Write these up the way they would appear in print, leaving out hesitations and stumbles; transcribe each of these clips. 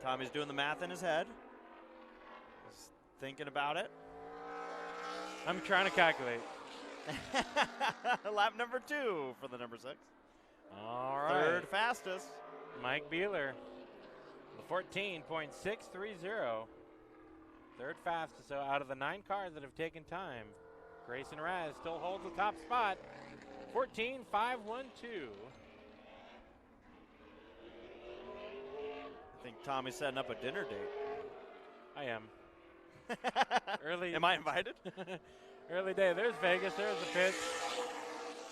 Tommy's doing the math in his head. He's thinking about it. I'm trying to calculate. Lap number 2 for the number 6. All right. Third fastest. Mike Beeler, the 14.630. Third fastest. So out of the 9 cars that have taken time, Grayson Raz still holds the top spot. 14.512. I think Tommy's setting up a dinner date. I am. Early. Am I invited? Early day. There's Vegas. There's the pitch.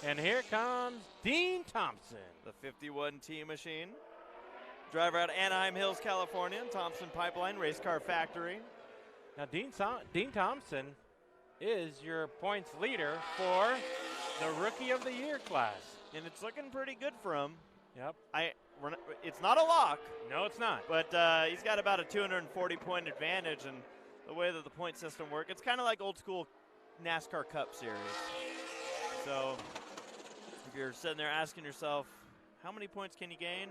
And here comes Dean Thompson. The 51T machine. Driver out of Anaheim Hills, California. Thompson Pipeline Race Car Factory. Now, Dean Thompson is your points leader for the Rookie of the Year class. And it's looking pretty good for him. Yep. It's not a lock. No, it's not. But he's got about a 240-point advantage, and the way that the point system works, it's kind of like old school NASCAR Cup Series. So if you're sitting there asking yourself, how many points can you gain?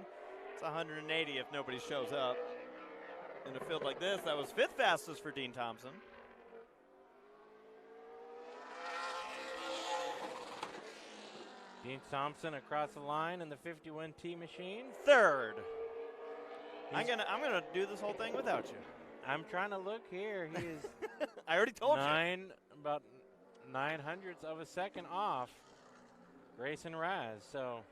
It's 180 if nobody shows up. In a field like this, that was 5th fastest for Dean Thompson. Dean Thompson across the line in the 51T machine. 3rd. I'm gonna do this whole thing without you. I'm trying to look here. He is I already told about 900ths of a second off Grayson Raz. So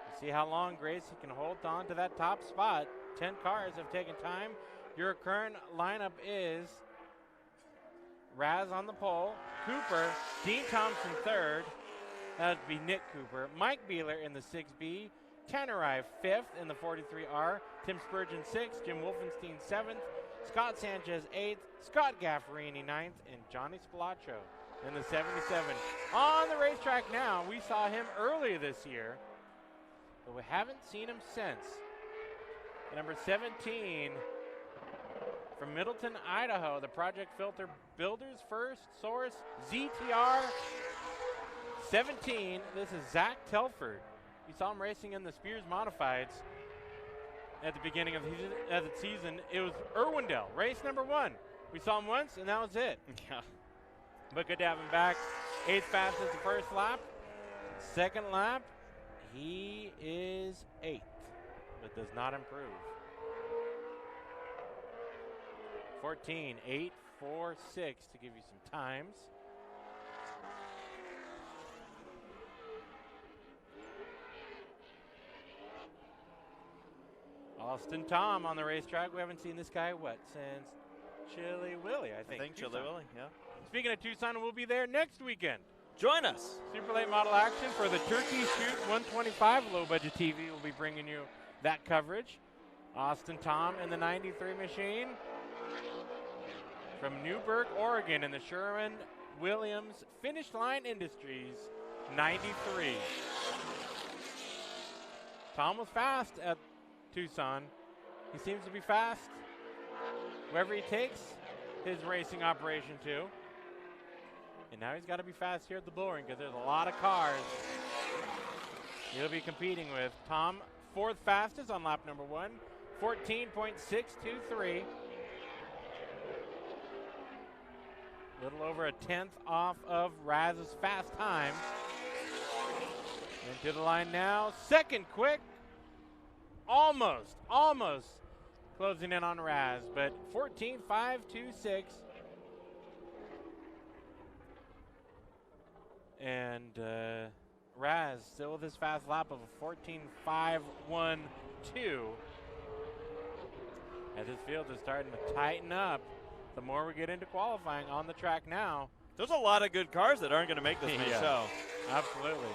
we'll see how long Grayson can hold on to that top spot. 10 cars have taken time. Your current lineup is Raz on the pole, Cooper, Dean Thompson 3rd. That would be Nick Cooper. Mike Beeler in the 6B. Tannerai 5th in the 43R. Tim Spurgeon 6th. Jim Wolfenstein 7th. Scott Sanchez 8th. Scott Gaffarini 9th. And Johnny Spilaccio in the 77. On the racetrack now. We saw him earlier this year, but we haven't seen him since. Number 17 from Middleton, Idaho, the Project Filter Builders First Source ZTR 17. This is Zach Telford. You saw him racing in the Spears Modifieds at the beginning of the season. It was Irwindale, race number 1. We saw him once, and that was it. Yeah. But good to have him back. 8th fastest the first lap. Second lap, he is 8th, but does not improve. 14.846 to give you some times. Austin Tom on the racetrack. We haven't seen this guy, since Chili Willy, I think. Chili Willy, yeah. Speaking of Tucson, we'll be there next weekend. Join us. Super late model action for the Turkey Shoot 125. Low Budget TV will be bringing you that coverage. Austin Tom in the 93 machine. From Newburgh, Oregon in the Sherwin-Williams Finish Line Industries 93. Tom was fast at Tucson. He seems to be fast wherever he takes his racing operation to. And now he's got to be fast here at the Bullring because there's a lot of cars he'll be competing with. Tom, 4th fastest on lap number 1, 14.623. A little over a 10th off of Raz's fast time. Into the line now. Second quick. Almost closing in on Raz, but 14.526. And Raz still with his fast lap of a 14.512. As this field is starting to tighten up the more we get into qualifying on the track now. There's a lot of good cars that aren't going to make this main show. Absolutely.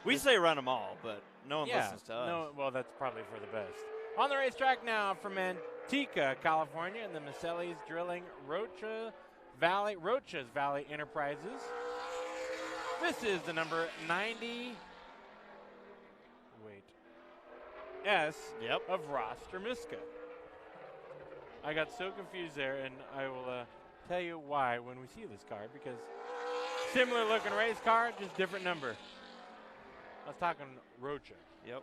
We say run them all, but no one listens to us. No, well, that's probably for the best. On the racetrack now from Manteca, California, in the Maselli's Drilling Rocha's Valley Enterprises. This is the number 90 of Ross Termiska. I got so confused there, and I will tell you why when we see this car, because similar looking race car, just different number. I was talking Rocha. Yep.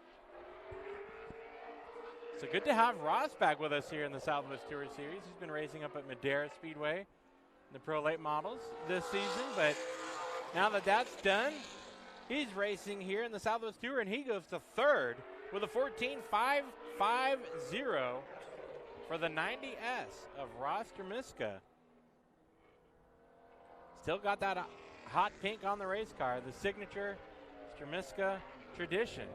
So good to have Ross back with us here in the Southwest Tour Series. He's been racing up at Madera Speedway in the Pro Late Models this season, but now that that's done, he's racing here in the Southwest Tour, and he goes to third with a 14.550 for the 90S of Ross Stremiska. Still got that hot pink on the race car, the signature Stremiska tradition.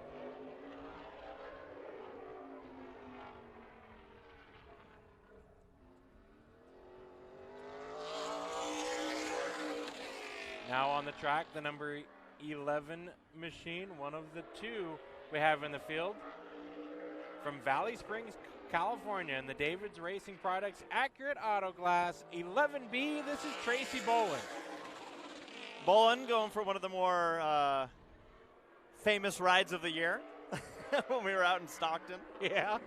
Now on the track, the number 11 machine, one of the two we have in the field. From Valley Springs, California, and the David's Racing Products Accurate Auto Glass 11B, this is Tracy Bolin. Bolin going for one of the more famous rides of the year when we were out in Stockton. Yeah,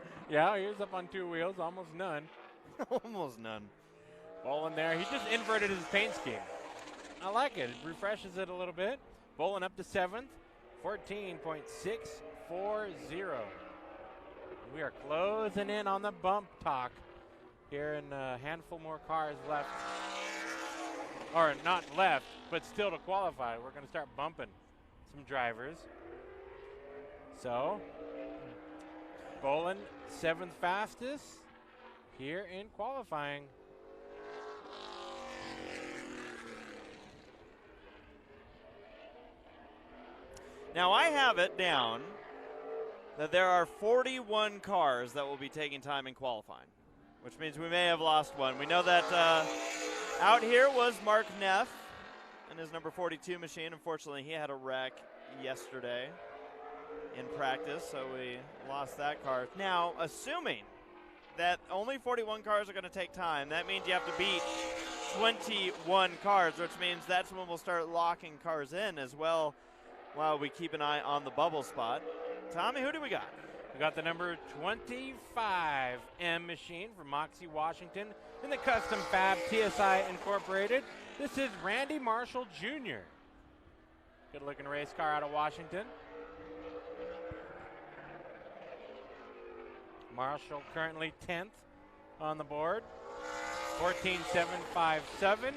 he was up on two wheels, almost none. Almost none. Bolin there, he just inverted his paint scheme. I like it. It refreshes it a little bit. Bolin up to 7th, 14.640. We are closing in on the bump talk here, and a handful more cars left. Or not left, but still to qualify. We're going to start bumping some drivers. So, Bolin, 7th fastest here in qualifying. Now I have it down that there are 41 cars that will be taking time in qualifying, which means we may have lost one. We know that out here was Mark Neff and his number 42 machine. Unfortunately, he had a wreck yesterday in practice, so we lost that car. Now, assuming that only 41 cars are going to take time, that means you have to beat 21 cars, which means that's when we'll start locking cars in as well while we keep an eye on the bubble spot. Tommy, who do we got? We got the number 25 M machine from Moxie, Washington in the Custom Fab TSI Incorporated. This is Randy Marshall Jr. Good looking race car out of Washington. Marshall currently 10th on the board, 14.757.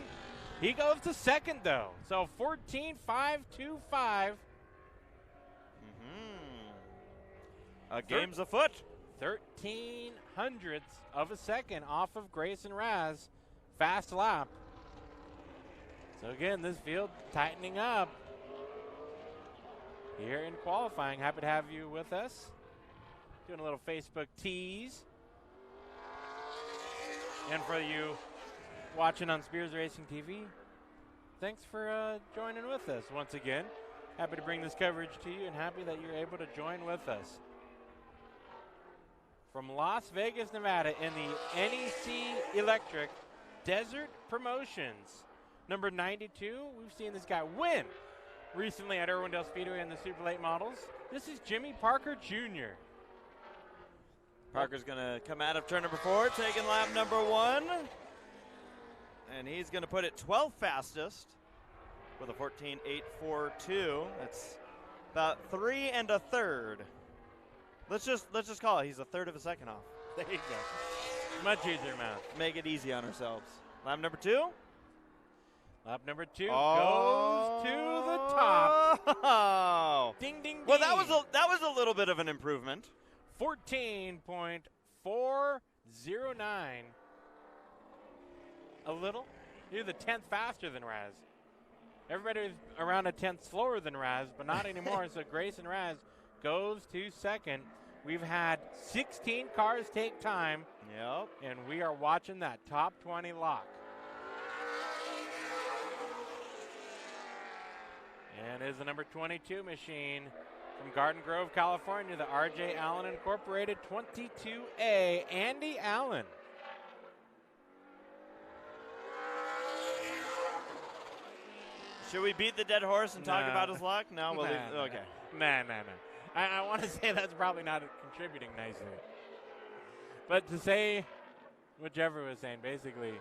He goes to second though, so 14.525. A game's afoot. 13 hundredths of a second off of Grayson Raz. Fast lap. So again, this field tightening up here in qualifying. Happy to have you with us. Doing a little Facebook tease. And for you watching on Spears Racing TV, thanks for joining with us once again. Happy to bring this coverage to you and happy that you're able to join with us. From Las Vegas, Nevada, in the NEC Electric Desert Promotions, number 92. We've seen this guy win recently at Irwindale Speedway in the Super Late Models. This is Jimmy Parker Jr. Parker's going to come out of turn number 4, taking lap number 1. And he's going to put it 12th fastest with a 14.842. That's about 3 1/3. Let's just call it. He's a third of a second off. There you go. Much easier math. Make it easy on ourselves. Lap number 2. Lap number 2 goes to the top. Oh. Ding, ding, ding. Well, that was a little bit of an improvement. 14.409. A little. You're the 10th faster than Raz. Everybody was around a 10th slower than Raz, but not anymore. So Grayson Raz goes to second. We've had 16 cars take time. Yep. And we are watching that top 20 lock. And is the number 22 machine from Garden Grove, California, the R.J. Allen Incorporated 22A, Andy Allen. Should we beat the dead horse and talk about his luck? No, we'll leave. Okay. Nah. I want to say that's probably not contributing nicely. But to say what Jeffrey was saying, basically,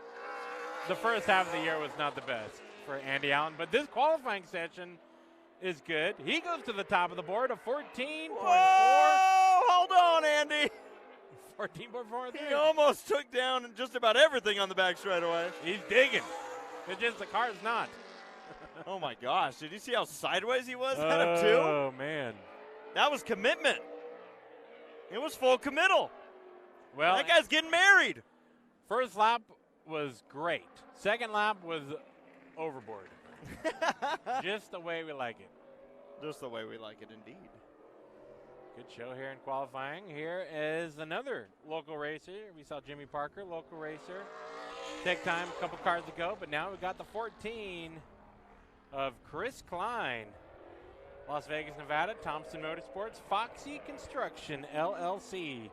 the first half of the year was not the best for Andy Allen. But this qualifying session is good. He goes to the top of the board, a 14.4. Whoa, hold on, Andy. 14.43. He almost took down just about everything on the back straightaway. He's digging. It's just the car's not. Oh my gosh, did you see how sideways he was out of 2? Oh, man. That was commitment. It was full committal. Well, that guy's getting married. first lap was great. Second lap was overboard. Just the way we like it. Just the way we like it, indeed. Good show here in qualifying. Here is another local racer. We saw Jimmy Parker, local racer. Take time, a couple cars to go, but now we got the 14 of Chris Klein. Las Vegas, Nevada, Thompson Motorsports, Foxy Construction, LLC.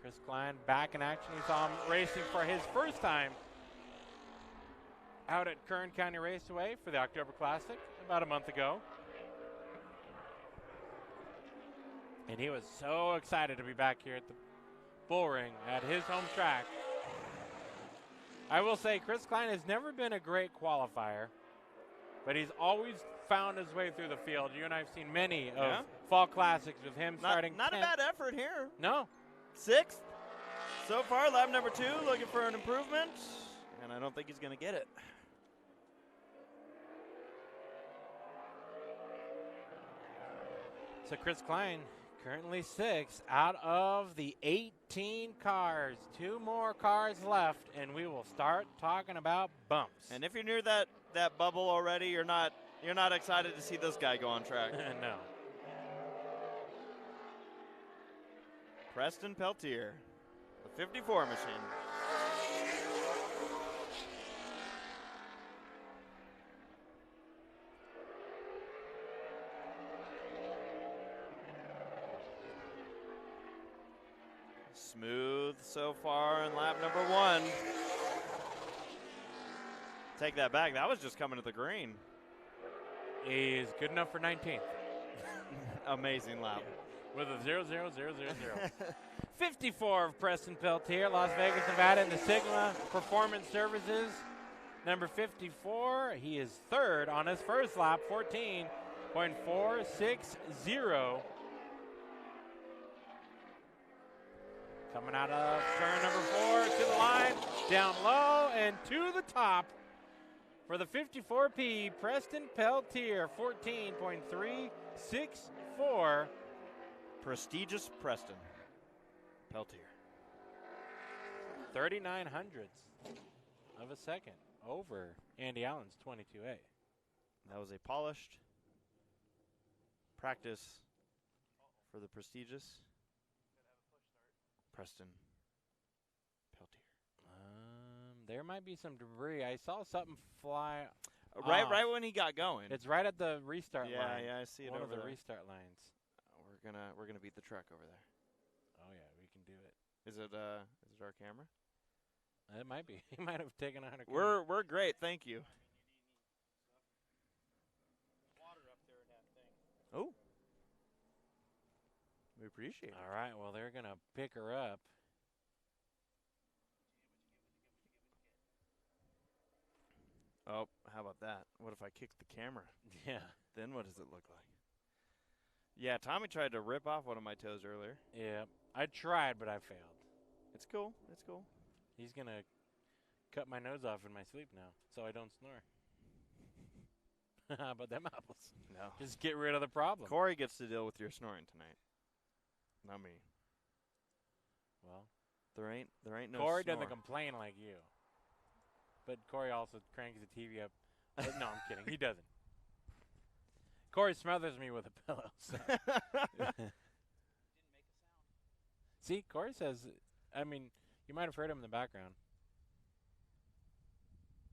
Chris Klein back in action. We saw him racing for his first time out at Kern County Raceway for the October Classic about a month ago. And he was so excited to be back here at the Bull Ring at his home track. I will say Chris Klein has never been a great qualifier, but he's always found his way through the field. You and I have seen many of fall classics with him starting Not 10th. a bad effort here. No. 6th. So far, lap number 2, looking for an improvement. And I don't think he's going to get it. So Chris Klein currently 6th out of the 18 cars. 2 more cars left, and we will start talking about bumps. And if you're near that bubble already, you're not excited to see this guy go on track. No. Preston Peltier, the 54 machine. Smooth so far in lap number 1. Take that back. That was just coming to the green. He's good enough for 19th. Amazing lap. With a 0-0-0-0-0. 54 of Preston Peltier, Las Vegas, Nevada, in the Sigma Performance Services. Number 54, he is 3rd on his first lap, 14.460. Coming out of turn number 4 to the line, down low and to the top for the 54P, Preston Peltier, 14.364. Prestigious Preston Peltier. 39 hundredths of a second over Andy Allen's 22A. That was a polished practice for the prestigious Preston Peltier. There might be some debris. I saw something fly. Right when he got going. It's right at the restart line. Yeah, I see it One over of the there. restart lines. We're gonna beat the truck over there. Oh yeah, we can do it. Is it our camera? It might be. He might have taken out a We're great, thank you. water up there in that thing. Oh. We appreciate it. All right, well they're gonna pick her up. Oh, how about that? What if I kick the camera? Yeah. Then what does it look like? Yeah, Tommy tried to rip off one of my toes earlier. Yeah. I tried, but I failed. It's cool. It's cool. He's gonna cut my nose off in my sleep now, so I don't snore. How about them apples? No. Just get rid of the problem. Corey gets to deal with your snoring tonight. Not me. Well, There ain't no Corey snore. doesn't complain like you. But Corey also cranks the TV up. No, I'm kidding. He doesn't. Corey smothers me with a pillow. So. See, Corey says, I mean, you might have heard him in the background.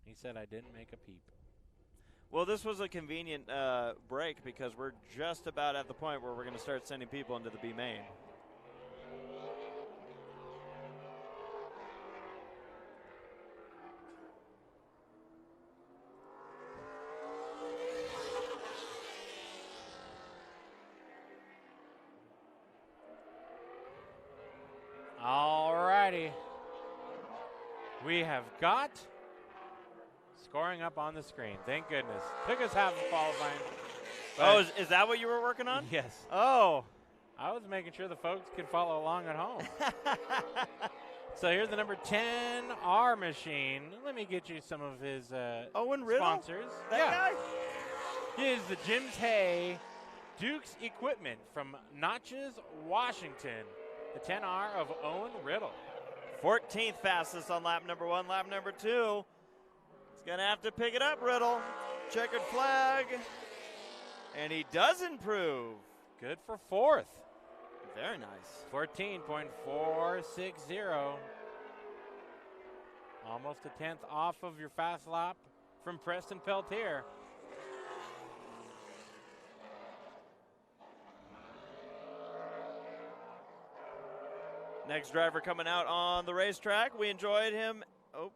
He said I didn't make a peep. Well, this was a convenient break because we're just about at the point where we're going to start sending people into the B main. Alrighty. We have got scoring up on the screen. Thank goodness. Took us half of qualifying. Oh, is that what you were working on? Yes. Oh. I was making sure the folks could follow along at home. So here's the number 10R machine. Let me get you some of his Owen Riddle? sponsors. That guy? He is the Jim's Hay Duke's Equipment from Notches, Washington. The 10R of Owen Riddle. 14th fastest on lap number 1. Lap number 2. He's going to have to pick it up, Riddle. Checkered flag. And he does improve. Good for 4th. Very nice. 14.460. Almost a 10th off of your fast lap from Preston Peltier. Next driver coming out on the racetrack. We enjoyed him. Oh. You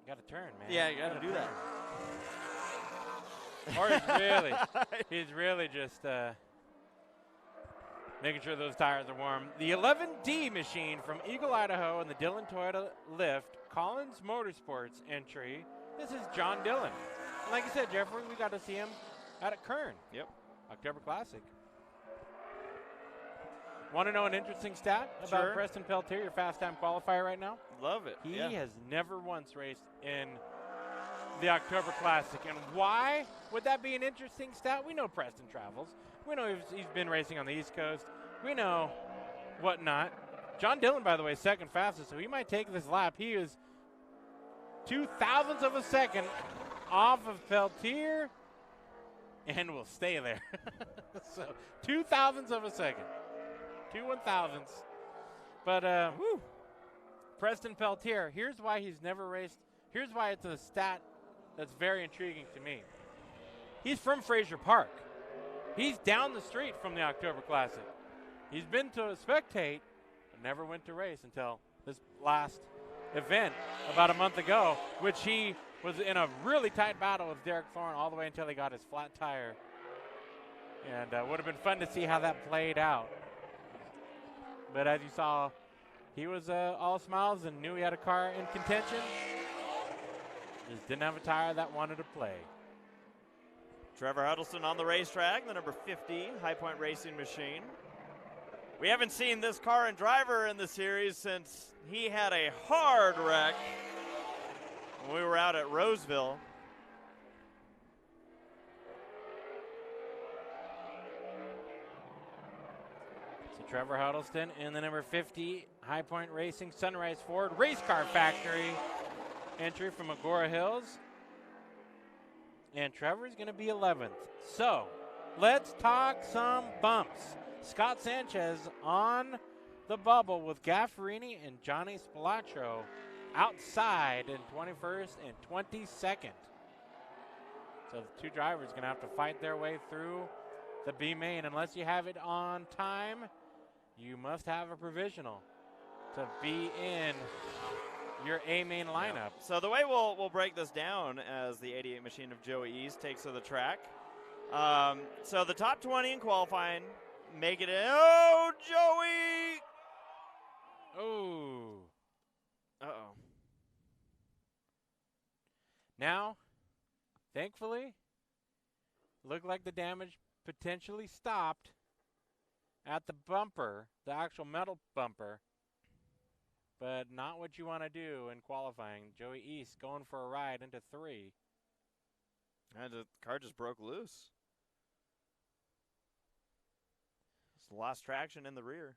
got to turn, man. Yeah, you got to do that. Or he's really just making sure those tires are warm. The 11D machine from Eagle, Idaho, and the Dillon Toyota Lift Collins Motorsports entry. This is John Dillon. And like I said, Jeffrey, we got to see him at Kern. Yep. October Classic. Want to know an interesting stat about Preston Peltier, your fast time qualifier right now? Love it. He has never once raced in the October Classic. And why would that be an interesting stat? We know Preston travels. We know he's been racing on the East Coast. We know whatnot. John Dillon, by the way, second fastest, so he might take this lap. He is 0.02 of a second off of Peltier and will stay there. So 0.02 of a second. 2 1,000ths. But Preston Peltier, here's why he's never raced. Here's why it's a stat that's very intriguing to me. He's from Fraser Park. He's down the street from the October Classic. He's been to spectate, but never went to race until this last event about a month ago, which he was in a really tight battle with Derek Thorne all the way until he got his flat tire. And would have been fun to see how that played out. But as you saw, he was all smiles and knew he had a car in contention. Just didn't have a tire that wanted to play. Trevor Huddleston on the racetrack, the number 50 High Point Racing machine. We haven't seen this car and driver in the series since he had a hard wreck when we were out at Roseville. So Trevor Huddleston in the number 50 High Point Racing Sunrise Ford Race Car Factory entry from Agora Hills. And Trevor's going to be 11th. So let's talk some bumps. Scott Sanchez on the bubble with Gaffarini and Johnny Spilotro outside in 21st and 22nd. So the two drivers are going to have to fight their way through the B main. Unless you have it on time, you must have a provisional to be in your A main lineup. Yeah. So the way we'll break this down as the 88 machine of Joey East takes to the track. So the top 20 in qualifying make it in. Oh, Joey! Oh. Uh-oh. Now, thankfully, looked like the damage potentially stopped at the bumper, the actual metal bumper, but not what you want to do in qualifying. Joey East going for a ride into 3. And the car just broke loose. Just lost traction in the rear.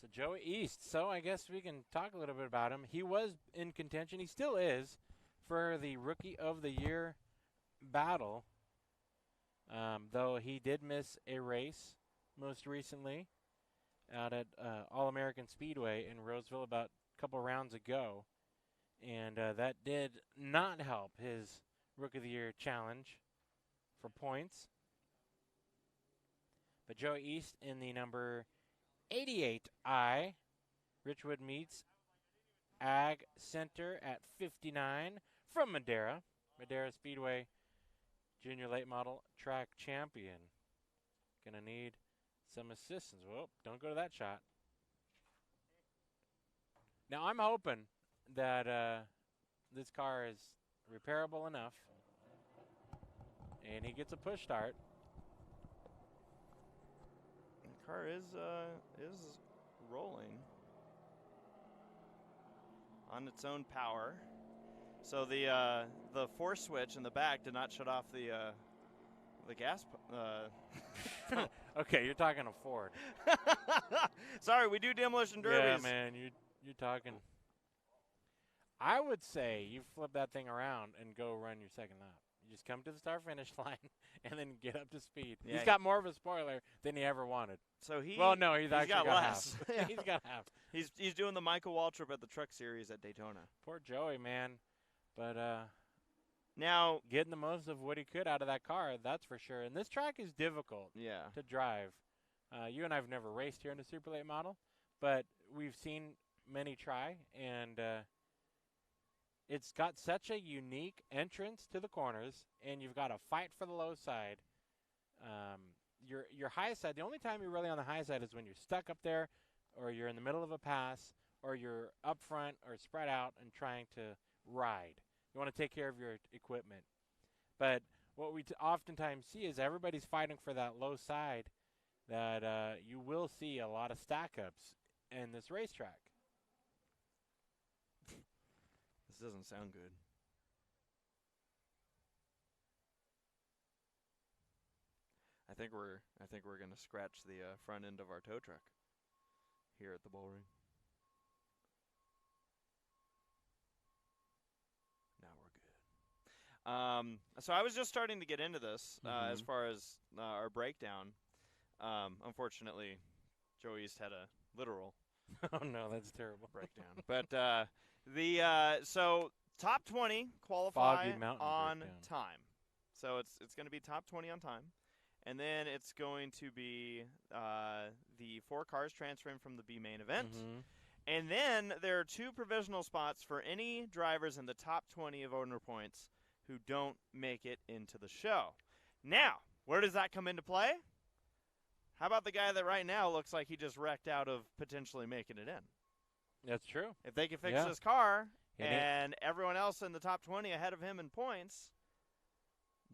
So Joey East, so I guess we can talk a little bit about him. He was in contention, he still is, for the Rookie of the Year battle, though he did miss a race most recently out at All-American Speedway in Roseville about a couple rounds ago, and that did not help his Rookie of the Year challenge for points. But Joey East in the number 88I, Richwood meets Ag Center at 59 from Madera Speedway Junior Late Model Track Champion. Gonna need some assistance. Whoa, don't go to that shot. Now I'm hoping that this car is repairable enough. And he gets a push start. The car is rolling on its own power. So the force switch in the back did not shut off the gas. Okay, you're talking a Ford. Sorry, we do demolition derbies. Yeah, man, you're talking. I would say you flip that thing around and go run your second lap. You just come to the start-finish line and then get up to speed. Yeah. He's got more of a spoiler than he ever wanted. So he's actually got less. half. Yeah. He's got half. He's doing the Michael Waltrip at the Truck Series at Daytona. Poor Joey, man. But now getting the most of what he could out of that car, that's for sure. And this track is difficult to drive. You and I have never raced here in a Super Late model, but we've seen many try, and it's got such a unique entrance to the corners, and you've got to fight for the low side. Your high side, the only time you're really on the high side is when you're stuck up there, or you're in the middle of a pass, or you're up front or spread out and trying to ride. You want to take care of your equipment. But what we oftentimes see is everybody's fighting for that low side, that you will see a lot of stack-ups in this racetrack. This doesn't sound good. I think we're gonna scratch the front end of our tow truck here at the bull ring. Now we're good. So I was just starting to get into this as far as our breakdown. Unfortunately, Joe East had a literal Oh no, that's terrible breakdown. But so top 20 qualify on time. So it's going to be top 20 on time. And then it's going to be the 4 cars transferring from the B main event. And then there are 2 provisional spots for any drivers in the top 20 of owner points who don't make it into the show. Now, where does that come into play? How about the guy that right now looks like he just wrecked out of potentially making it in? That's true. If they can fix his car and everyone else in the top 20 ahead of him in points,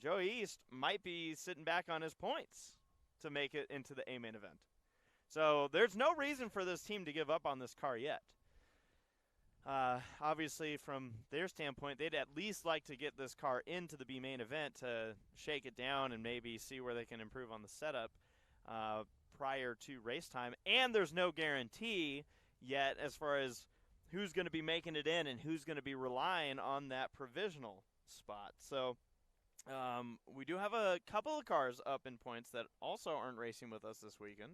Joe East might be sitting back on his points to make it into the A main event. So there's no reason for this team to give up on this car yet. Obviously, from their standpoint, they'd at least like to get this car into the B main event to shake it down and maybe see where they can improve on the setup prior to race time. And there's no guarantee yet as far as who's going to be making it in and who's going to be relying on that provisional spot. So we do have a couple of cars up in points that also aren't racing with us this weekend.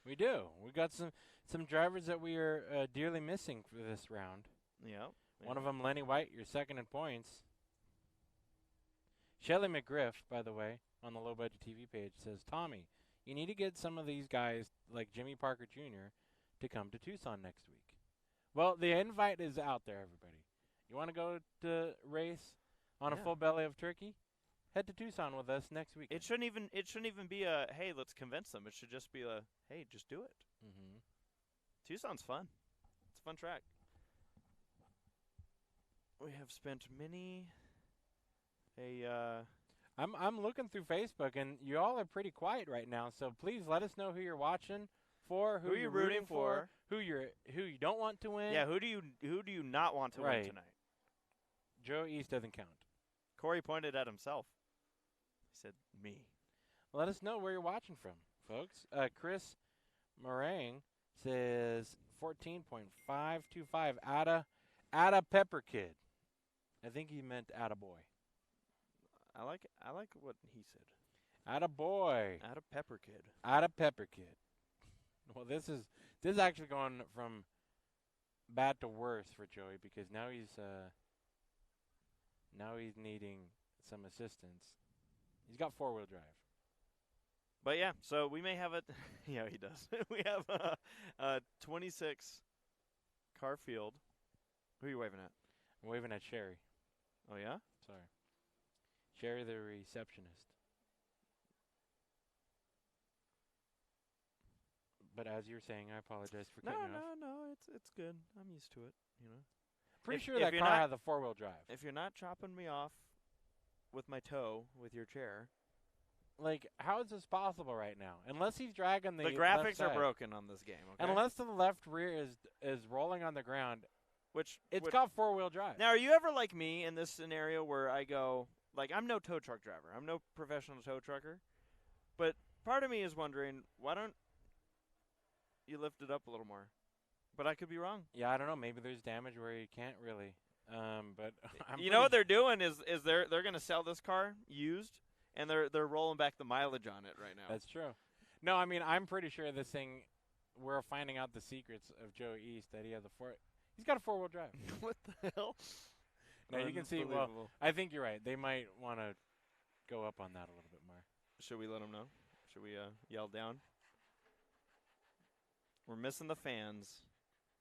We do. We got some drivers that we are dearly missing for this round. Yeah. One of them, Lenny White, you're second in points. Shelly McGriff, by the way, on the Low Budget TV page says, Tommy, you need to get some of these guys like Jimmy Parker Jr. to come to Tucson next week. Well, the invite is out there, everybody. You want to go to race on a full belly of turkey? Head to Tucson with us next week. It shouldn't even be a, hey, let's convince them. It should just be a, hey, just do it. Tucson's fun. It's a fun track. We have spent many I'm looking through Facebook, and you all are pretty quiet right now. So please let us know who you're watching for, who you're rooting for, who you don't want to win. Yeah, who do you not want to win tonight? Joe East doesn't count. Corey pointed at himself. He said, me. Let us know where you're watching from, folks. Chris Meringue says 14.525 Atta Pepper Kid. I think he meant Atta Boy. I like what he said. Atta Boy. Atta Pepper Kid. Atta Pepper Kid. Well, this is actually going from bad to worse for Joey because now he's needing some assistance. He's got 4-wheel drive. But yeah, so we may have it. Yeah, he does. We have a 26 car field. Who are you waving at? I'm waving at Sherry. Oh yeah? Sorry. Sherry the receptionist. But as you're saying, I apologize for cutting you off. No, it's good. I'm used to it, you know. pretty sure if that you're car not- has a 4-wheel drive. If you're not chopping me off with my toe with your chair, Like, how is this possible right now? Unless he's dragging the the left graphics are side. broken on this game. Okay. And unless the left rear is rolling on the ground, Which it's got 4-wheel drive. Now, are you ever like me in this scenario where I go, like, I'm no tow truck driver. I'm no professional tow trucker. But part of me is wondering, why don't you lift it up a little more? But I could be wrong. Yeah, I don't know. Maybe there's damage where you can't really. But You know what they're doing is they're going to sell this car used, and they're rolling back the mileage on it right now. That's true. No, I mean, I'm pretty sure this thing, we're finding out the secrets of Joe East, that he has he's got a 4-wheel drive. What the hell? Now you can see, well, Unbelievable. I think you're right. They might want to go up on that a little bit more. Should we let them know? Should we yell down? We're missing the fans,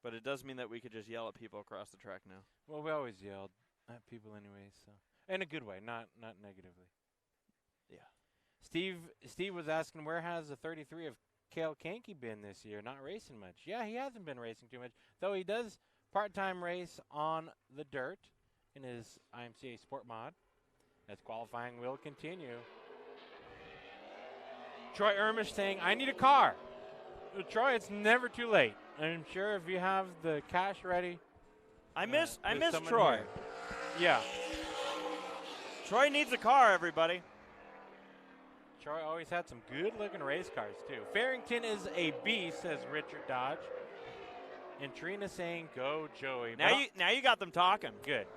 but it does mean that we could just yell at people across the track now. Well, we always yelled at people anyways, so in a good way, not negatively. Yeah. Steve was asking, where has the 33 of Cale Kankey been this year? Not racing much. Yeah, he hasn't been racing too much, though he does part-time race on the dirt in his IMCA Sport Mod. As qualifying will continue. Troy Ermish saying, I need a car. Troy, it's never too late. I'm sure if you have the cash ready. I miss there's someone Troy. here. Yeah. Troy needs a car, everybody. Troy always had some good-looking race cars, too. Farrington is a beast, says Richard Dodge. And Trina saying, go, Joey. Now you got them talking. Good.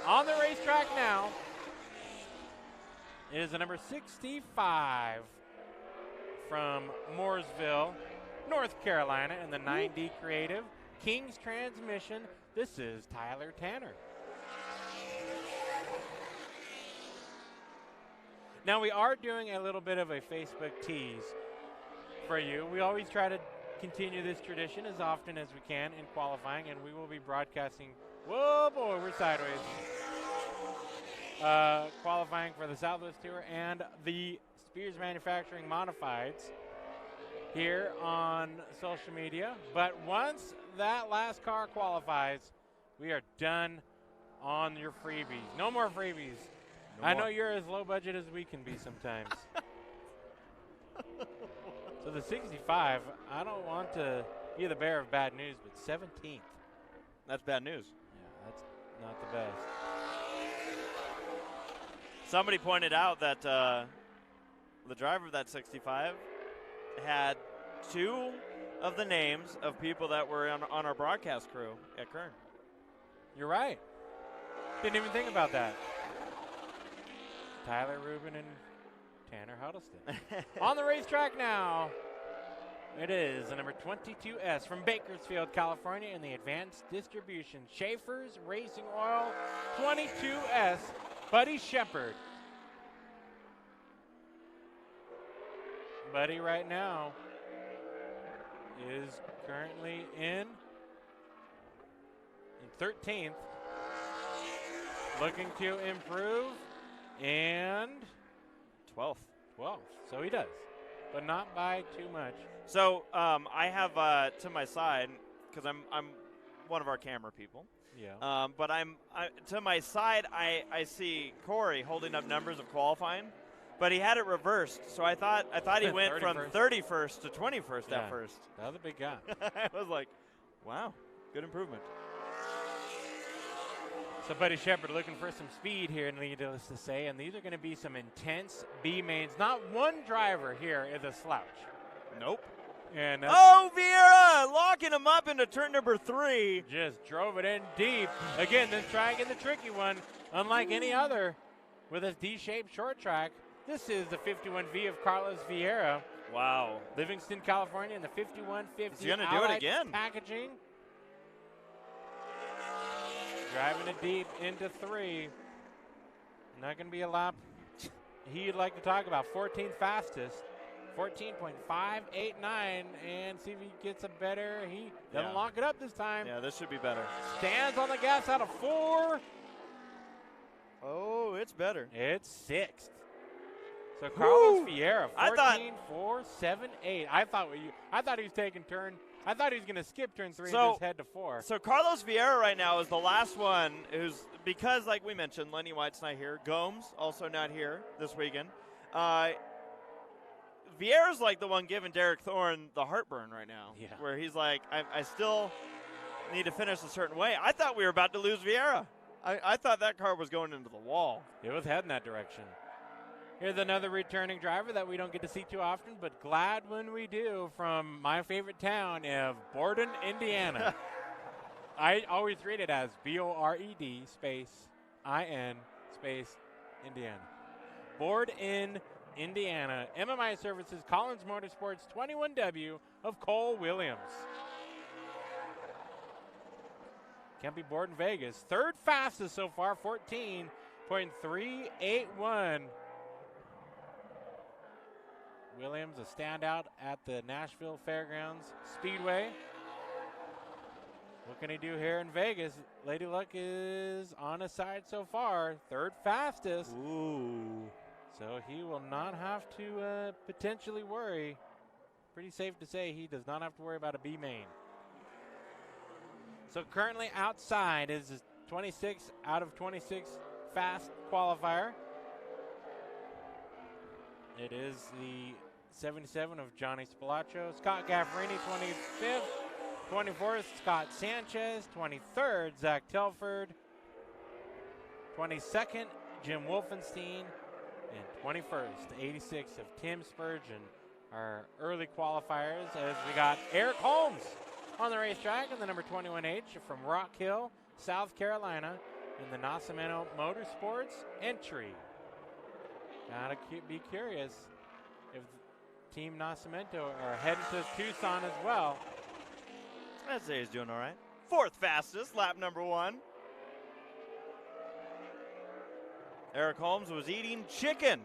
On the racetrack now is the number 65 from Mooresville, North Carolina, in the 9D Creative. King's Transmission. This is Tyler Tanner. Now, we are doing a little bit of a Facebook tease for you. We always try to continue this tradition as often as we can in qualifying, and we will be broadcasting. Whoa, boy, we're sideways. Qualifying for the Southwest Tour and the Spears Manufacturing Modifieds here on social media. But once that last car qualifies, we are done on your freebies. No more freebies. I know you're as low budget as we can be sometimes. So the 65, I don't want to be the bearer of bad news, but 17th. That's bad news. Yeah, that's not the best. Somebody pointed out that the driver of that 65 had 2 of the names of people that were on our broadcast crew at Kern. You're right. Didn't even think about that. Tyler Rubin and Tanner Huddleston. On the racetrack now, it is the number 22S from Bakersfield, California, in the Advanced Distribution Schaefer's Racing Oil 22S, Buddy Shepard. Buddy right now is currently in 13th, looking to improve, and 12th. 12th. So he does, but not by too much. So I have to my side, because I'm one of our camera people. Yeah. But to my side, I see Corey holding up numbers of qualifying, but he had it reversed. So I thought he went from 31st to 21st at first. That was a big guy. I was like, wow, good improvement. So Buddy Shepard looking for some speed here, needless to say, and these are going to be some intense B mains. Not one driver here is a slouch. Nope. And Vieira locking him up into turn number 3. Just drove it in deep. Again, then trying the tricky one. Unlike any other with a D-shaped short track, this is the 51V of Carlos Vieira. Wow. Livingston, California, in the 5150 He's going to do it again. Packaging. Driving it deep into 3. Not going to be a lap he'd like to talk about. 14th fastest. 14.589, and see if he gets a better. He doesn't lock it up this time. Yeah, this should be better. Stands on the gas out of 4. Oh, it's better. It's 6th. So Carlos Vieira, I thought 14.478. I thought he was taking turn I thought he was going to skip turn 3 and just head to 4. So Carlos Vieira right now is the last one who's, because like we mentioned, Lenny White's not here. Gomes also not here this weekend. Vieira's like the one giving Derek Thorne the heartburn right now. Yeah. Where he's like, I still need to finish a certain way. I thought we were about to lose Vieira. I thought that car was going into the wall. It was heading that direction. Here's another returning driver that we don't get to see too often, but glad when we do, from my favorite town of Borden, Indiana. I always read it as B-O-R-E-D space I-N space Indiana. Borden, Indiana. MMI Services, Collins Motorsports, 21W of Cole Williams. Can't be Borden, Vegas. Third fastest so far, 14.381. Williams, a standout at the Nashville Fairgrounds Speedway. What can he do here in Vegas? Lady Luck is on his side so far. Third fastest. Ooh. So he will not have to potentially worry. Pretty safe to say he does not have to worry about a B main. So currently outside is 26 out of 26 fast qualifier. It is the 77 of Johnny Spilaccio. Scott Gaffarini, 25th. 24th, Scott Sanchez. 23rd, Zach Telford. 22nd, Jim Wolfenstein. And 21st, 86 of Tim Spurgeon. Our early qualifiers, as we got Eric Holmes on the racetrack in the number 21H from Rock Hill, South Carolina, in the Nascimento Motorsports entry. Gotta be curious if Team Nascimento are heading to Tucson as well. I'd say he's doing all right. Fourth fastest, lap number 1. Eric Holmes was eating chicken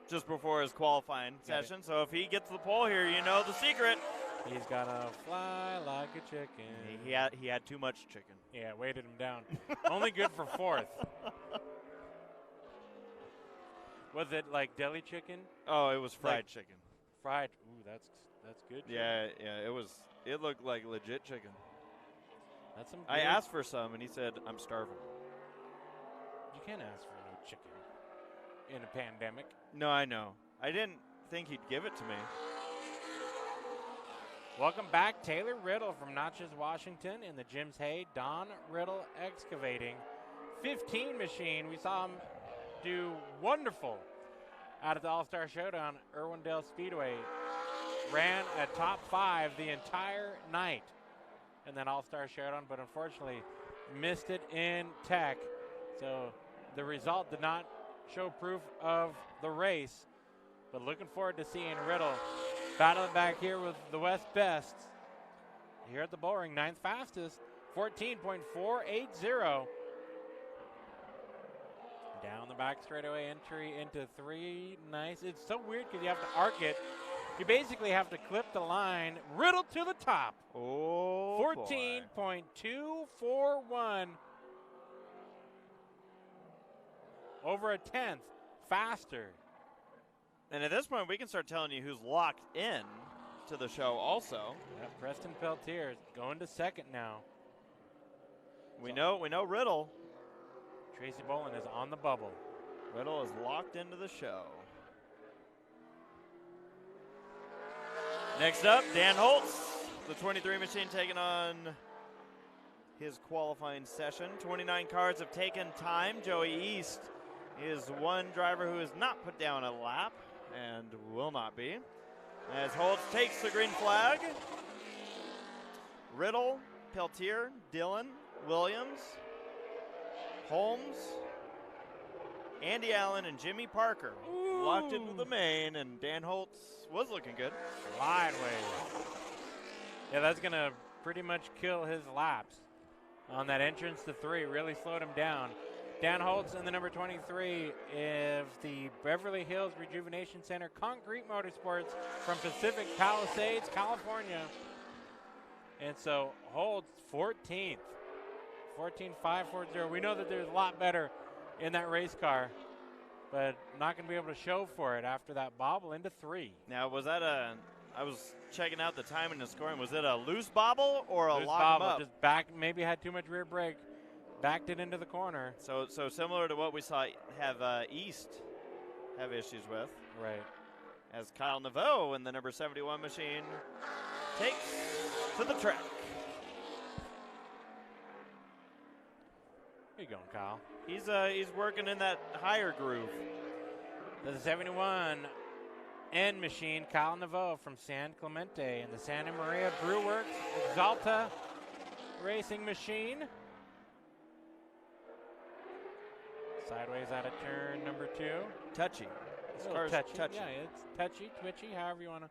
just before his qualifying session, so if he gets the pole here, you know the secret. He's gonna fly like a chicken. He had too much chicken. Yeah, weighted him down. Only good for 4th. Was it like deli chicken? Oh, it was fried Like chicken. Fried. Ooh, that's good. Yeah, it looked like legit chicken. That's some. I asked for some, and he said, "I'm starving." You can't ask for no chicken in a pandemic. No, I know. I didn't think he'd give it to me. Welcome back, Taylor Riddle from Natchez, Washington, in the Jim's Hay Don Riddle Excavating 15 machine. We saw him do wonderful out at the All-Star Showdown, Irwindale Speedway. Ran a top 5 the entire night in that All-Star Showdown, but unfortunately missed it in tech. So the result did not show proof of the race, but looking forward to seeing Riddle battling back here with the West Bests. Here at the Bullring, 9th fastest, 14.480. Down the back straightaway entry into 3. Nice. It's so weird because you have to arc it. You basically have to clip the line. Riddle to the top. Oh, 14.241. Over a 10th faster. And at this point, we can start telling you who's locked in to the show also. Yeah, Preston Peltier going to 2nd now. We know Riddle. Tracy Bolin is on the bubble. Riddle is locked into the show. Next up, Dan Holtz, the 23 machine taking on his qualifying session. 29 cars have taken time. Joey East is one driver who has not put down a lap and will not be. As Holtz takes the green flag, Riddle, Peltier, Dillon, Williams, Holmes, Andy Allen, and Jimmy Parker locked into the main, and Dan Holtz was looking good. Sideways. Yeah, that's going to pretty much kill his laps on that entrance to 3. Really slowed him down. Dan Holtz in the number 23 of the Beverly Hills Rejuvenation Center Concrete Motorsports from Pacific Palisades, California. And so Holtz 14th. 14.540. We know that there's a lot better in that race car, but not going to be able to show for it after that bobble into 3. Now, was that a I was checking out the timing and scoring. Was it a loose bobble or a Loose lock 'em bobble, up? just back, maybe had too much rear brake, backed it into the corner. So similar to what we saw have East have issues with. Right. As Kyle Naveau in the number 71 machine takes to the track. Where you going, Kyle? He's working in that higher groove. The 71 N machine, Kyle Naveau from San Clemente and the Santa Maria Brew Works Exalta racing machine. Sideways out of turn number 2. Touchy. This car's touchy. touchy. Yeah, it's touchy, twitchy, however you want to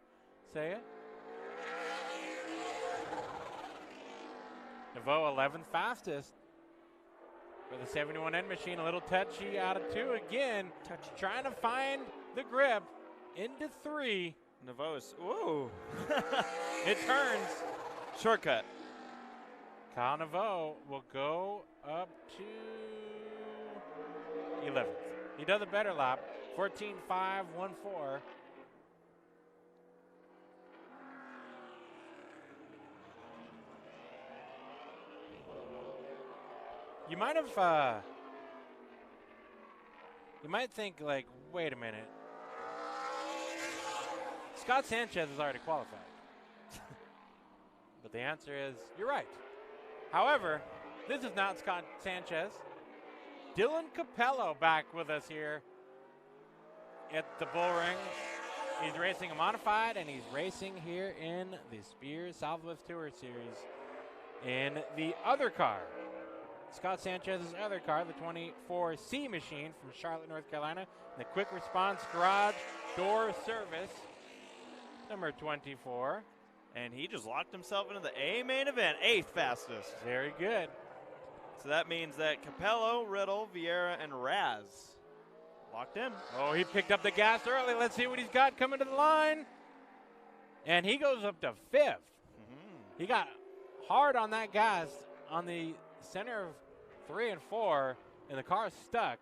say it. Naveau 11th fastest for the 71N machine. A little touchy out of 2 again. Touchy. Trying to find the grip into 3. Naveau is, whoa. It turns. Shortcut. Kyle Naveau will go up to 11th. He does a better lap. 14.514. You might have, you might think like, wait a minute. Scott Sanchez is already qualified. But the answer is, you're right. However, this is not Scott Sanchez. Dylan Capello back with us here at the Bull Ring. He's racing a modified, and he's racing here in the Spears Southwest Tour Series in the other car. Scott Sanchez's other car, the 24C machine from Charlotte, North Carolina, the quick response garage door service, number 24. And he just locked himself into the A main event, 8th fastest. Very good. So that means that Capello, Riddle, Vieira, and Raz locked in. Oh, he picked up the gas early. Let's see what he's got coming to the line. And he goes up to 5th. He got hard on that gas on the center of 3 and 4, and the car's stuck.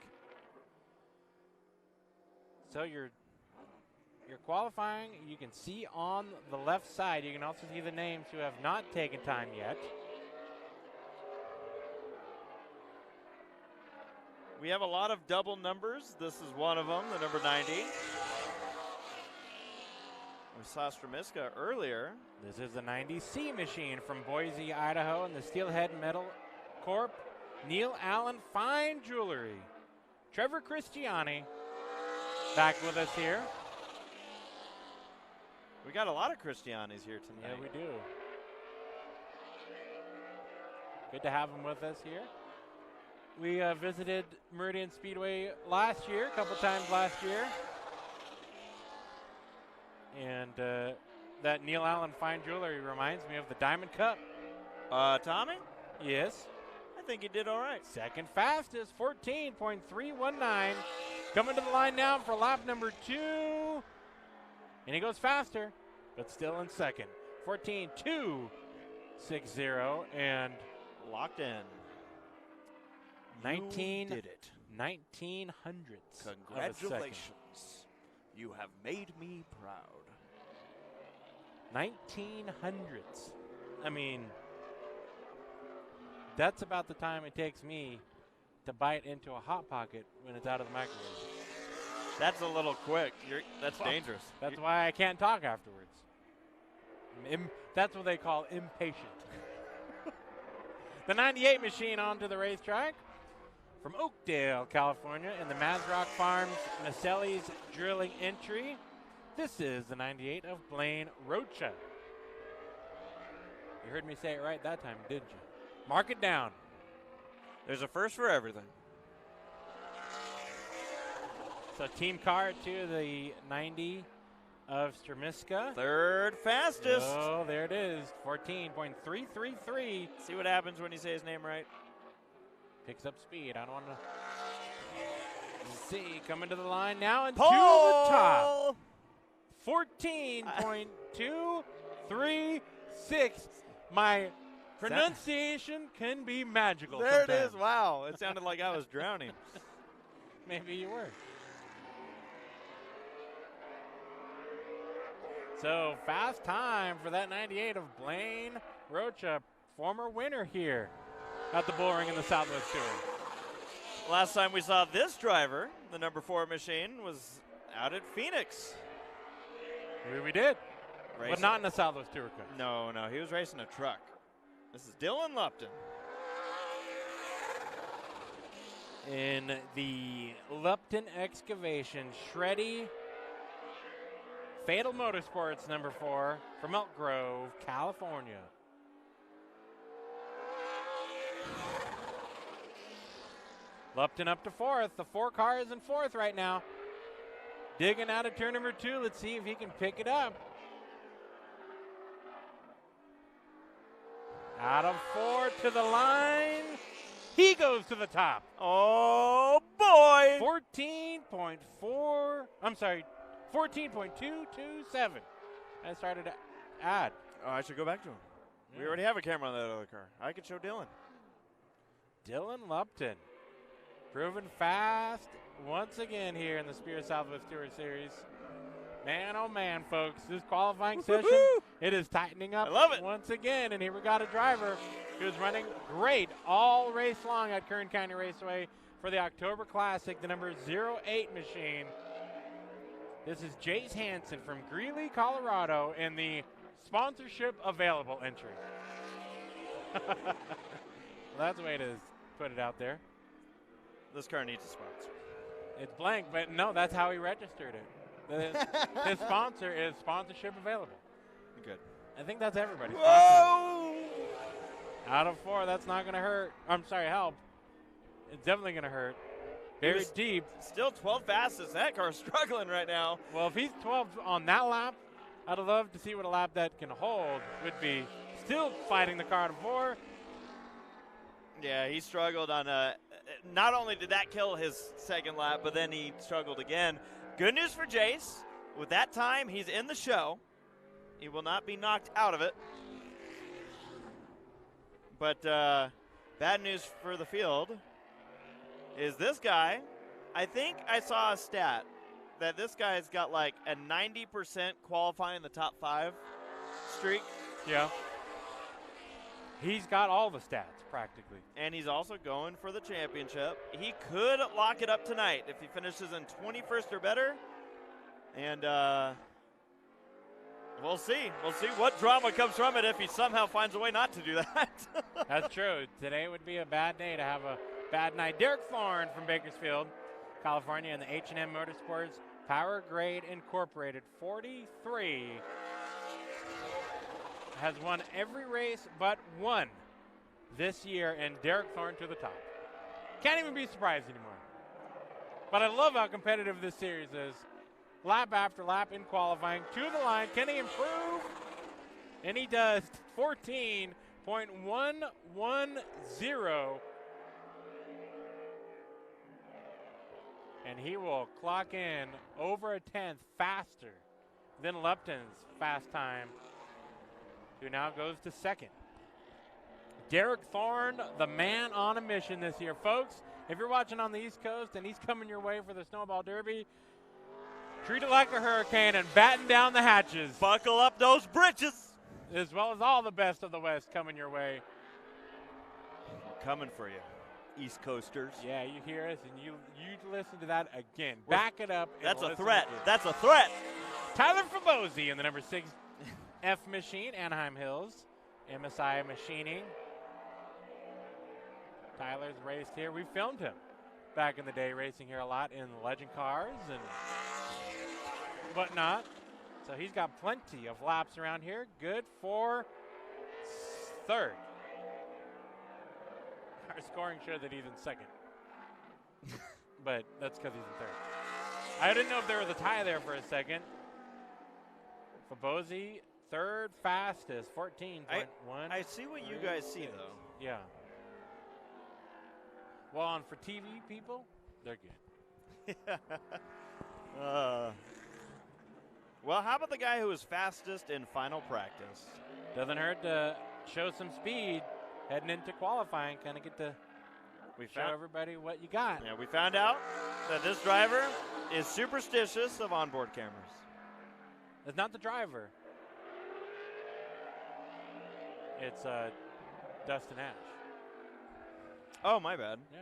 So you're qualifying. You can see on the left side. You can also see the names who have not taken time yet. We have a lot of double numbers. This is one of them, the number 90. We saw Stramiska earlier. This is the 90C machine from Boise, Idaho, and the Steelhead Metal Corp. Neil Allen Fine Jewelry. Trevor Christiani back with us here. We got a lot of Christianis here tonight. Yeah, we do. Good to have him with us here. We visited Meridian Speedway last year, a couple times last year. And that Neil Allen Fine Jewelry reminds me of the Diamond Cup. Tommy? Yes. I think he did all right. Second fastest, 14.319. Coming to the line now for lap number 2. And he goes faster, but still in second. 14.260 and locked in. 19 you did it. 1900ths. Congratulations. You have made me proud. 1900ths. I mean, that's about the time it takes me to bite into a Hot Pocket when it's out of the microwave. That's a little quick. That's dangerous. That's why I can't talk afterwards. That's what they call impatient. The 98 machine onto the racetrack from Oakdale, California, in the Mazrock Farms Maselli's drilling entry. This is the 98 of Blaine Rocha. You heard me say it right that time, didn't you? Mark it down. There's a first for everything. So team car to the 90 of Stramiska. Third fastest. Oh, there it is. 14.333. See what happens when you say his name right. Picks up speed. I don't want to see. Coming to the line now and to Pole! the top. 14.236. My pronunciation can be magical. There sometimes. it is. Wow. It sounded like I was drowning. Maybe you were. So fast time for that 98 of Blaine Rocha, former winner here at the Bull Ring in the Southwest Tour. Last time we saw this driver, the number 4 machine, was out at Phoenix. We did, Racing. but not in the Southwest Tour Cup. No, he was racing a truck. This is Dylan Lupton. In the Lupton Excavation Shreddy Fatal Motorsports number 4 from Elk Grove, California. Lupton up to 4th. The 4 car is in 4th right now. Digging out of turn number 2. Let's see if he can pick it up. Out of 4 to the line. He goes to the top. Oh, boy. 14.227. I started to add. Oh, I should go back to him. Yeah. We already have a camera on that other car. I could show Dylan. Dylan Lupton. Proven fast once again here in the Spear Southwest Tour Series. Man, oh man, folks, this qualifying session, it is tightening up I love it. once again. And here we got a driver who's running great all race long at Kern County Raceway for the October Classic, the number 08 machine. This is Jace Hansen from Greeley, Colorado, in the sponsorship available entry. Well, that's the way to put it out there. This car needs a sponsor. It's blank, but no, that's how he registered it. His sponsor is sponsorship available. Good. I think that's everybody. Whoa! Out of 4, that's not going to hurt. I'm sorry, help. It's definitely going to hurt. Very deep. Still 12 fastest. That car's struggling right now. Well, if he's 12 on that lap, I'd love to see what a lap that can hold would be. Still fighting the car out of 4. Yeah, he struggled on not only did that kill his second lap, but then he struggled again. Good news for Jace. With that time, he's in the show. He will not be knocked out of it. But bad news for the field is this guy. I think I saw a stat that this guy's got like a 90% qualifying the top 5 streak. Yeah. He's got all the stats, practically. And he's also going for the championship. He could lock it up tonight if he finishes in 21st or better. And we'll see. We'll see what drama comes from it if he somehow finds a way not to do that. That's true. Today would be a bad day to have a bad night. Derek Thorne from Bakersfield, California, in the H&M Motorsports Power Grade Incorporated 43. Has won every race but one this year, and Derek Thorne to the top. Can't even be surprised anymore. But I love how competitive this series is. Lap after lap in qualifying, to the line. Can he improve? And he does. 14.110. And he will clock in over a 10th faster than Lupton's fast time, who now goes to second. Derek Thorne, the man on a mission this year. Folks, if you're watching on the East Coast and he's coming your way for the Snowball Derby, treat it like a hurricane and batten down the hatches. Buckle up those britches. As well as all the best of the West coming your way. We're coming for you, East Coasters. Yeah, you hear us and you listen to that again. Back it up. And That's a listen threat. again. That's a threat. Tyler Fabosi in the number 6 F machine, Anaheim Hills. MSI Machining. Tyler's raced here. We filmed him back in the day, racing here a lot in legend cars and whatnot. So he's got plenty of laps around here. Good for third. Our scoring showed that he's in second. But that's because he's in third. I didn't know if there was a tie there for a second. Fabosi, third fastest, 14.1. I see what you guys see, though. Yeah. Well, on for TV people, they're good. Well, how about the guy who was fastest in final practice? Doesn't hurt to show some speed heading into qualifying. Kind of get to show everybody what you got. Yeah, we found out that this driver is superstitious of onboard cameras. It's not the driver. It's Dustin Ash. Oh, my bad. Yeah.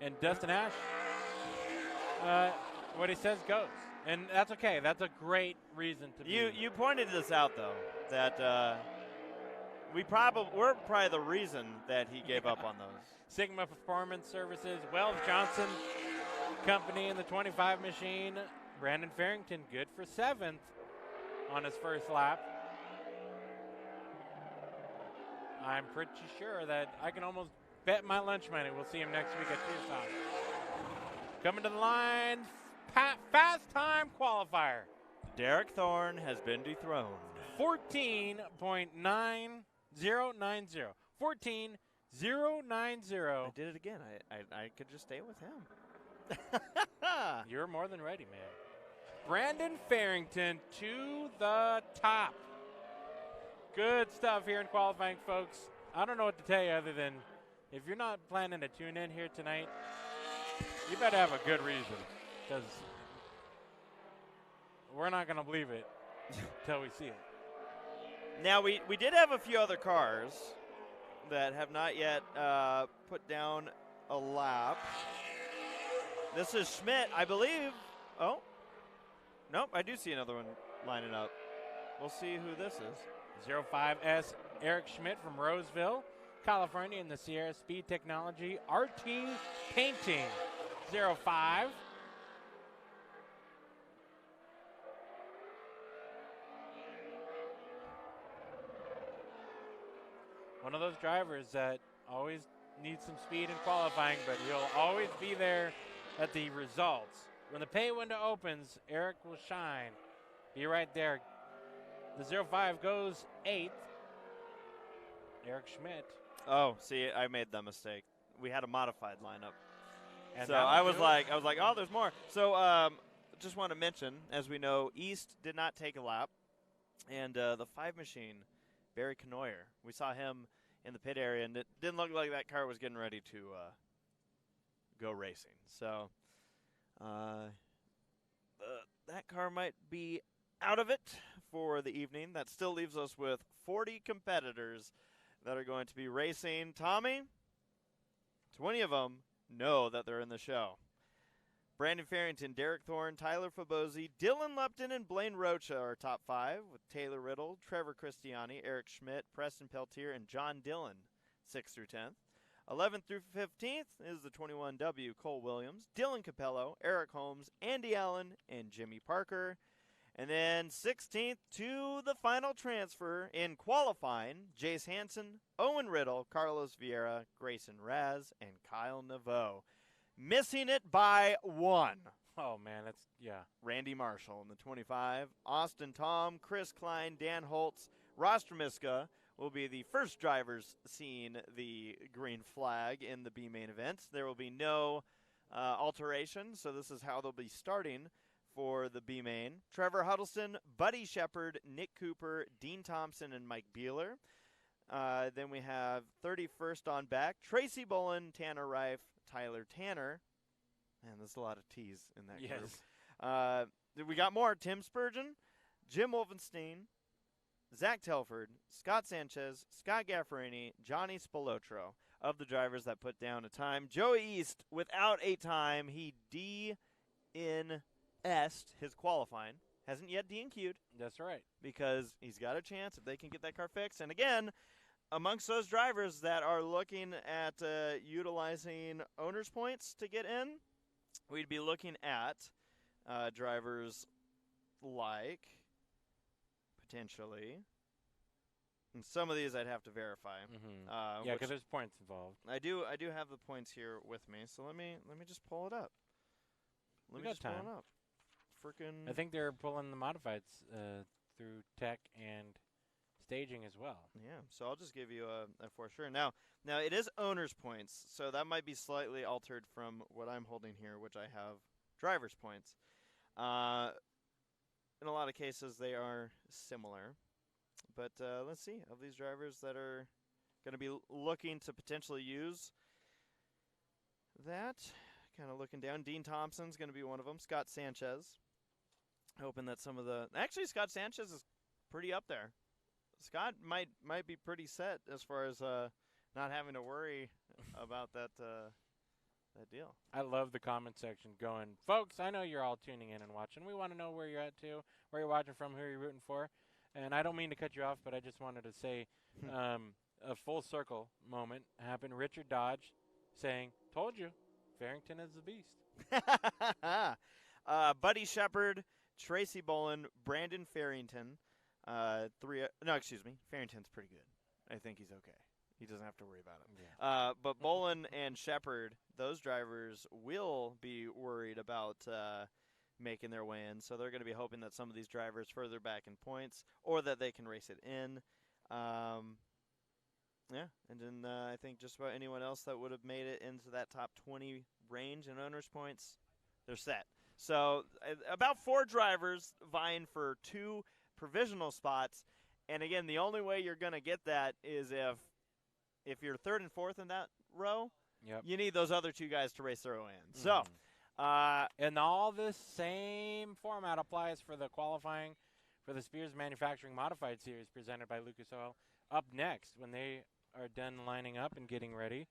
And Dustin Ash, what he says goes. And that's okay. That's a great reason to be. You pointed this out, though, that we're probably the reason that he gave up on those. Sigma Performance Services, Wells Johnson Company in the 25 machine. Brandon Farrington good for 7th on his first lap. I'm pretty sure that I can almost bet my lunch money we'll see him next week at Tucson. Coming to the line, fast time qualifier. Derek Thorne has been dethroned. 14.9090. 14.090. I did it again. I could just stay with him. You're more than ready, man. Brandon Farrington to the top. Good stuff here in qualifying, folks. I don't know what to tell you other than if you're not planning to tune in here tonight, you better have a good reason, because we're not going to believe it until we see it. Now, we did have a few other cars that have not yet put down a lap. This is Schmidt, I believe. Oh, nope, I do see another one lining up. We'll see who this is. 05S Eric Schmidt from Roseville, California, in the Sierra Speed Technology RT Painting. 05. One of those drivers that always needs some speed in qualifying, but he'll always be there at the results. When the pay window opens, Eric will shine. Be right there. The 05 goes 8th. Eric Schmidt. Oh, see, I made that mistake. We had a modified lineup. And so I was like, oh, there's more. So just want to mention, as we know, East did not take a lap. And the 5 machine, Barry Canoyer, we saw him in the pit area, and it didn't look like that car was getting ready to go racing. So that car might be out of it for the evening. That still leaves us with 40 competitors that are going to be racing. Tommy, 20 of them know that they're in the show. Brandon Farrington, Derek Thorne, Tyler Fabosi, Dylan Lupton, and Blaine Rocha are top 5, with Taylor Riddle, Trevor Cristiani, Eric Schmidt, Preston Peltier, and John Dillon, 6th through 10th. 11th through 15th is the 21W, Cole Williams, Dylan Capello, Eric Holmes, Andy Allen, and Jimmy Parker. And then 16th to the final transfer in qualifying, Jace Hansen, Owen Riddle, Carlos Vieira, Grayson Raz, and Kyle Naveau. Missing it by 1. Oh, man, that's, yeah. Randy Marshall in the 25. Austin Tom, Chris Klein, Dan Holtz, Ross Tremiska will be the first drivers seeing the green flag in the B main events. There will be no alteration, so this is how they'll be starting for the B main. Trevor Huddleston, Buddy Shepard, Nick Cooper, Dean Thompson, and Mike Beeler. Then we have 31st on back, Tracy Bolin, Tanner Reif, Tyler Tanner. Man, there's a lot of T's in that group. We got more. Tim Spurgeon, Jim Wolfenstein, Zach Telford, Scott Sanchez, Scott Gaffarini, Johnny Spilotro of the drivers that put down a time. Joey East, without a time, he DNS'd his qualifying. Hasn't yet DNQ'd. That's right. Because he's got a chance if they can get that car fixed. And again, amongst those drivers that are looking at utilizing owner's points to get in, we'd be looking at drivers like potentially, and some of these I'd have to verify. Mm-hmm. Yeah, because there's points involved. I do have the points here with me, so let me just pull it up. Let me just pull it up. Frickin'. I think they're pulling the modifieds through tech and staging as well. Yeah, so I'll just give you a for sure. Now it is owner's points, so that might be slightly altered from what I'm holding here, which I have driver's points. In a lot of cases, they are similar. But let's see, of these drivers that are going to be looking to potentially use that, kind of looking down, Dean Thompson's going to be one of them, Scott Sanchez, hoping that some of the actually Scott Sanchez is pretty up there. Scott might be pretty set as far as not having to worry about that deal. I love the comment section going, folks, I know you're all tuning in and watching. We want to know where you're at too, where you're watching from, who you're rooting for. And I don't mean to cut you off, but I just wanted to say a full circle moment happened. Richard Dodge saying, told you, Farrington is the beast. Buddy Shepard, Tracy Bolin, Brandon Farrington. Farrington's pretty good. I think he's okay. He doesn't have to worry about it. Yeah. But Bolin and Shepard, those drivers will be worried about making their way in. So they're going to be hoping that some of these drivers further back in points or that they can race it in. And then I think just about anyone else that would have made it into that top 20 range in owners' points, they're set. So about 4 drivers vying for 2 provisional spots. And again, the only way you're going to get that is if you're 3rd and 4th in that row, you need those other 2 guys to race their own in. So, and all this same format applies for the qualifying for the Spears Manufacturing Modified Series presented by Lucas Oil. Up next, when they are done lining up and getting ready,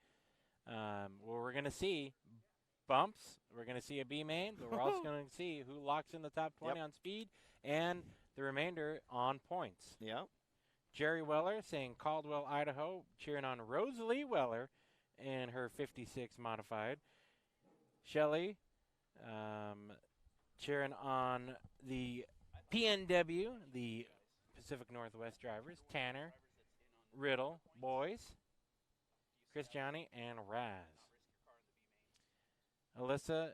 we're going to see bumps. We're going to see a B main, but we're also going to see who locks in the top 20 on speed and the remainder on points. Yeah. Jerry Weller saying Caldwell, Idaho, cheering on Rosalie Weller in her 56 modified. Shelley cheering on the PNW, the Pacific Northwest drivers. Tanner, Riddle, boys, Christiani, and Raz. Alyssa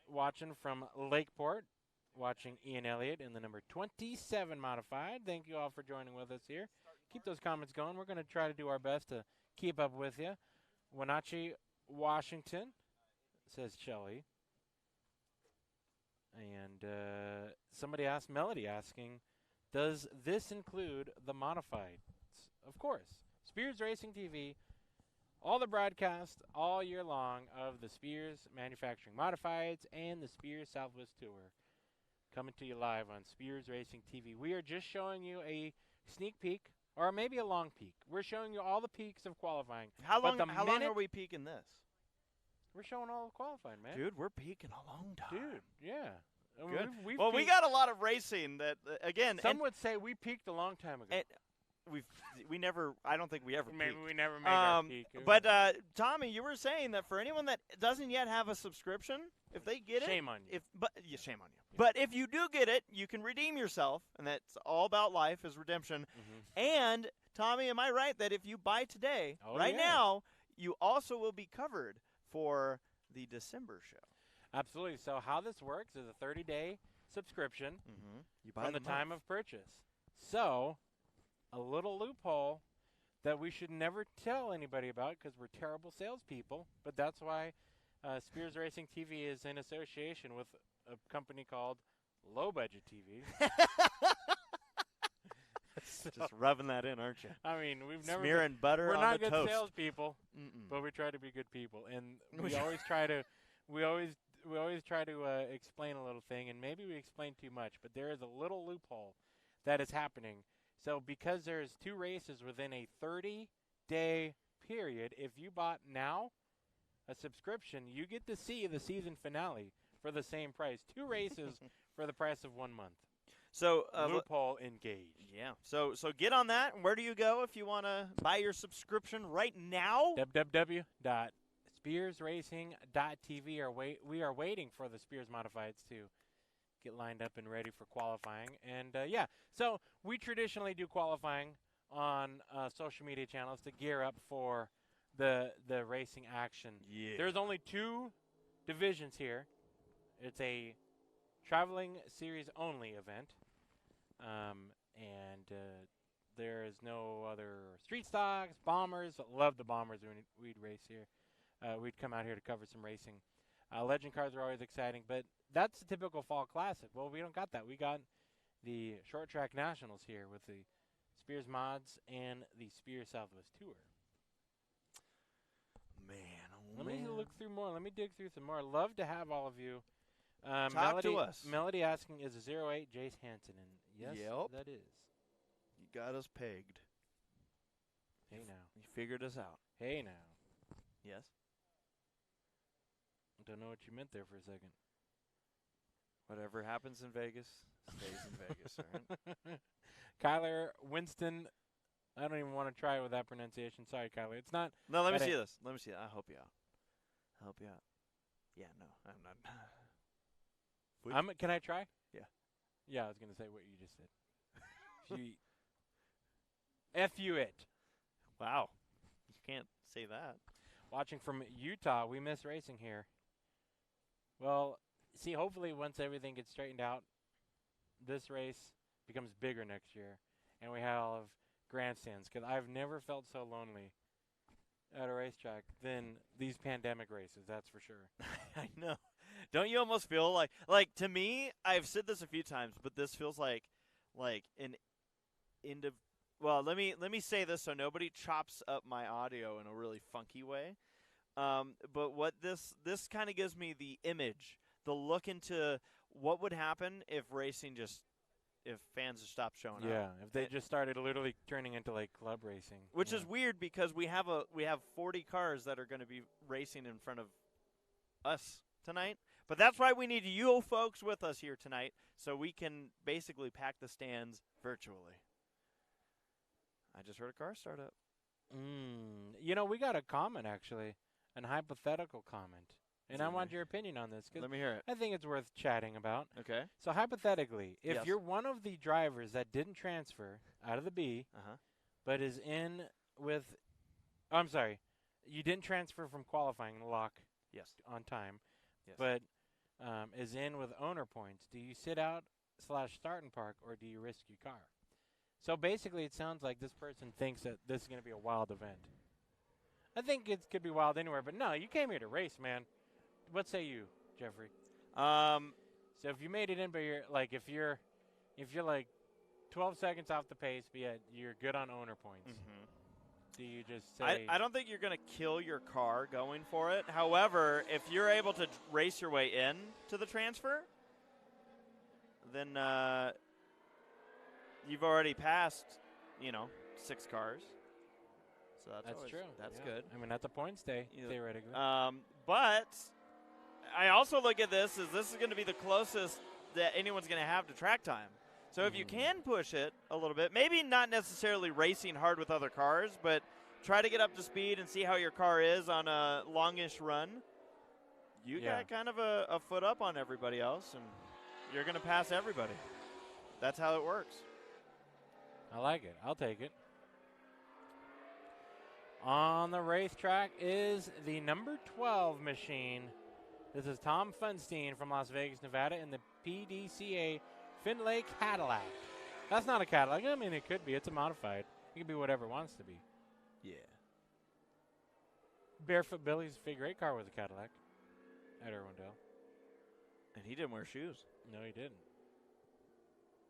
watching from Lakeport, watching Ian Elliott in the number 27 modified. Thank you all for joining with us here. Keep those comments going. We're going to try to do our best to keep up with you. Wenatchee, Washington, says Shelley. And somebody asked, Melody asking, does this include the modifieds? Of course. Spears Racing TV, all the broadcasts all year long of the Spears Manufacturing Modifieds and the Spears Southwest Tour coming to you live on Spears Racing TV. We are just showing you a sneak peek, or maybe a long peek. We're showing you all the peaks of qualifying. How long are we peaking this? We're showing all the qualifying, man. Dude, we're peaking a long time. Dude, yeah. Good. We got a lot of racing that, again. Some would say we peaked a long time ago. We never. I don't think we ever. Maybe peaked. we never made our peak. But Tommy, you were saying that for anyone that doesn't yet have a subscription, if they get shame on you. Shame on you. Yeah. But if you do get it, you can redeem yourself, and that's all about life is redemption. Mm-hmm. And Tommy, am I right that if you buy today, now, you also will be covered for the December show? Absolutely. So how this works is a 30-day subscription from the time of purchase. So a little loophole that we should never tell anybody about because we're terrible salespeople, but that's why Spears Racing TV is in association with a company called Low Budget TV. Just rubbing that in, aren't you? I mean, we've never smearing butter on the toast. We're not good salespeople, but we try to be good people, and we always try to. We always try to explain a little thing, and maybe we explain too much, but there is a little loophole that is happening. So because there's 2 races within a 30-day period, if you bought now a subscription, you get to see the season finale for the same price. 2 races for the price of 1 month. So loophole engaged. Yeah. So get on that. Where do you go if you want to buy your subscription right now? www.spearsracing.tv. We are waiting for the Spears Modifieds to get lined up and ready for qualifying. And, so we traditionally do qualifying on social media channels to gear up for the racing action. Yeah. There's only 2 divisions here. It's a traveling series only event. There is no other street stocks, bombers. Love the bombers when we'd race here. We'd come out here to cover some racing. Legend cars are always exciting, but that's a typical fall classic. Well, we don't got that. We got the short track nationals here with the Spears Mods and the Spears Southwest Tour. Man, Let me look through more. Let me dig through some more. Love to have all of you Talk to us. Melody asking, is 08 Jace Hansen? And yes, Yep. that is. You got us pegged. Hey now. You figured us out. Hey now. Yes. Don't know what you meant there for a second. Whatever happens in Vegas stays in Vegas, right? Kyler Winston. I don't even want to try with that pronunciation. Sorry, Kyler. It's not. No, let me that see it- this. Let me see that. I'll help you out. Help you out. Yeah, no, I'm not. Can I try? Yeah. Yeah, I was going to say what you just said. F you it. Wow. You can't say that. Watching from Utah, we miss racing here. Well, see, hopefully once everything gets straightened out, this race becomes bigger next year, and we have grandstands, because I've never felt so lonely at a racetrack than these pandemic races, that's for sure. I know. Don't you almost feel like to me, I've said this a few times, but this feels like an well, let me say this so nobody chops up my audio in a really funky way. But what this kind of gives me the image, the look into what would happen if if fans just stopped showing up. Yeah, if they just started literally turning into like club racing. Which is weird because we have 40 cars that are going to be racing in front of us tonight. But that's why we need you folks with us here tonight so we can basically pack the stands virtually. I just heard a car start up. We got a comment, actually, an hypothetical comment. And I want your opinion on this. Let me hear it. I think it's worth chatting about. Okay. So hypothetically, if Yes. you're one of the drivers that didn't transfer out of the B, but is in with, I'm sorry, you didn't transfer from qualifying lock on time, but is in with owner points, do you sit out / start and park, or do you risk your car? So basically, it sounds like this person thinks that this is going to be a wild event. I think it could be wild anywhere, but no, you came here to race, man. What say you, Jeffrey? So if you made it in, but if you're like 12 seconds off the pace, but yet you're good on owner points, do you just say? I don't think you're going to kill your car going for it. However, if you're able to race your way in to the transfer, then you've already passed, 6 cars. So that's true. That's good. I mean, that's a points day, theoretically. But I also look at this as this is going to be the closest that anyone's going to have to track time. So if you can push it a little bit, maybe not necessarily racing hard with other cars, but try to get up to speed and see how your car is on a longish run. You got kind of a foot up on everybody else, and you're going to pass everybody. That's how it works. I like it. I'll take it. On the racetrack is the number 12 machine. This is Tom Funstein from Las Vegas, Nevada, in the PDCA Finlay Cadillac. That's not a Cadillac. I mean, it could be. It's a modified. It could be whatever it wants to be. Yeah. Barefoot Billy's figure 8 car was a Cadillac at Irwindale. And he didn't wear shoes. No, he didn't.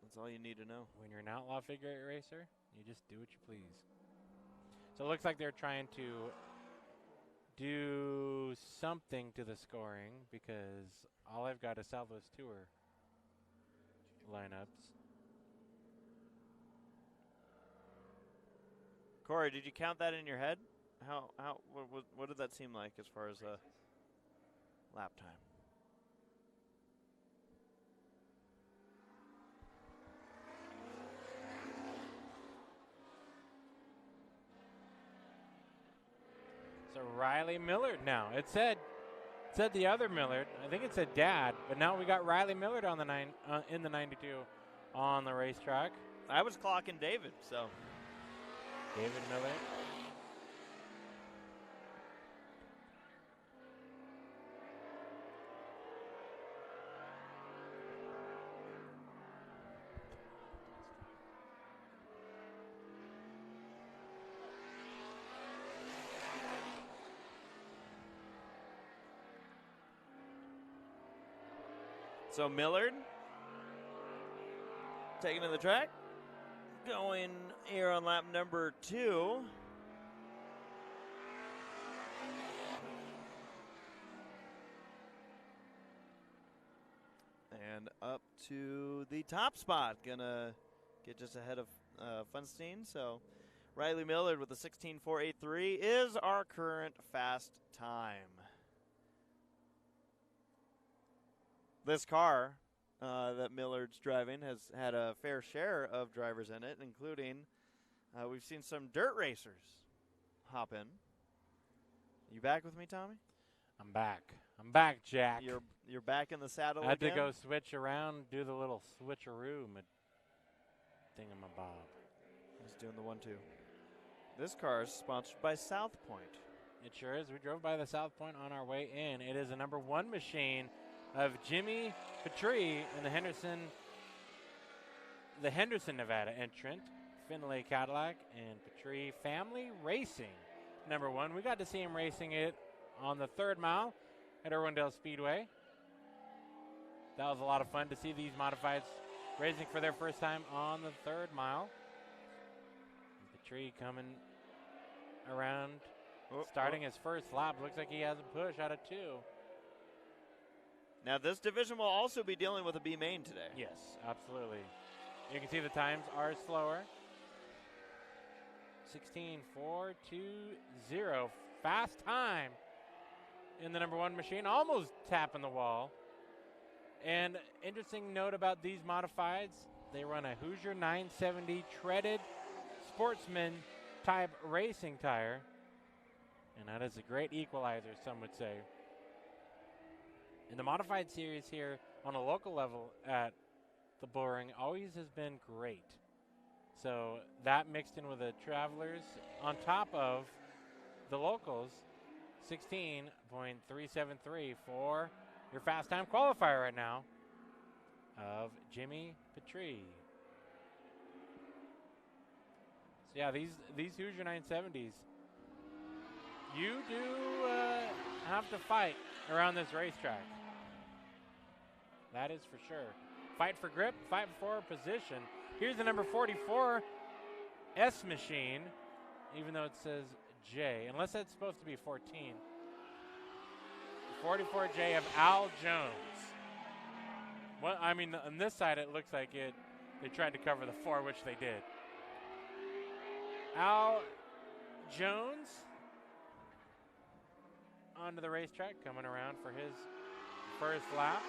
That's all you need to know. When you're an outlaw figure 8 racer, you just do what you please. So it looks like they're trying to do something to the scoring because all I've got is Southwest Tour lineups. Corey, did you count that in your head? What did that seem like as far as lap time? So Riley Millard now. It said the other Millard. I think it said Dad, but now we got Riley Millard on the in the 92 on the racetrack. I was clocking David, so. David Millard. So Millard taking to the track, going here on lap number 2. And up to the top spot. Gonna get just ahead of Funstein. So Riley Millard with a 16.483 is our current fast time. This car that Millard's driving has had a fair share of drivers in it, including we've seen some dirt racers hop in. You back with me, Tommy? I'm back. I'm back, Jack. You're back in the saddle I had again? to go switch around, do the little switcheroo thingamabob. He's doing the 1-2. This car is sponsored by South Point. It sure is. We drove by the South Point on our way in. It is a number 1 machine of Jimmy Petrie in the Henderson, Nevada entrant, Finlay Cadillac, and Petrie Family Racing. Number 1. We got to see him racing it on the 3rd mile at Irwindale Speedway. That was a lot of fun to see these modifieds racing for their first time on the 3rd mile. Petrie coming around, starting his first lap. Looks like he has a push out of 2. Now this division will also be dealing with a B main today. Yes, absolutely. You can see the times are slower. 16.420, fast time in the number 1 machine, almost tapping the wall. And interesting note about these modifieds, they run a Hoosier 970 treaded sportsman type racing tire. And that is a great equalizer, some would say. And the modified series here on a local level at the Bullring always has been great. So that mixed in with the Travelers on top of the locals, 16.373 for your fast time qualifier right now of Jimmy Petrie. So yeah, these Hoosier 970s, you do have to fight around this racetrack. That is for sure. Fight for grip, fight for position. Here's the number 44 S machine, even though it says J, unless that's supposed to be 14. 44J of Al Jones. Well, I mean, on this side it looks like they tried to cover the 4, which they did. Al Jones onto the racetrack, coming around for his first lap.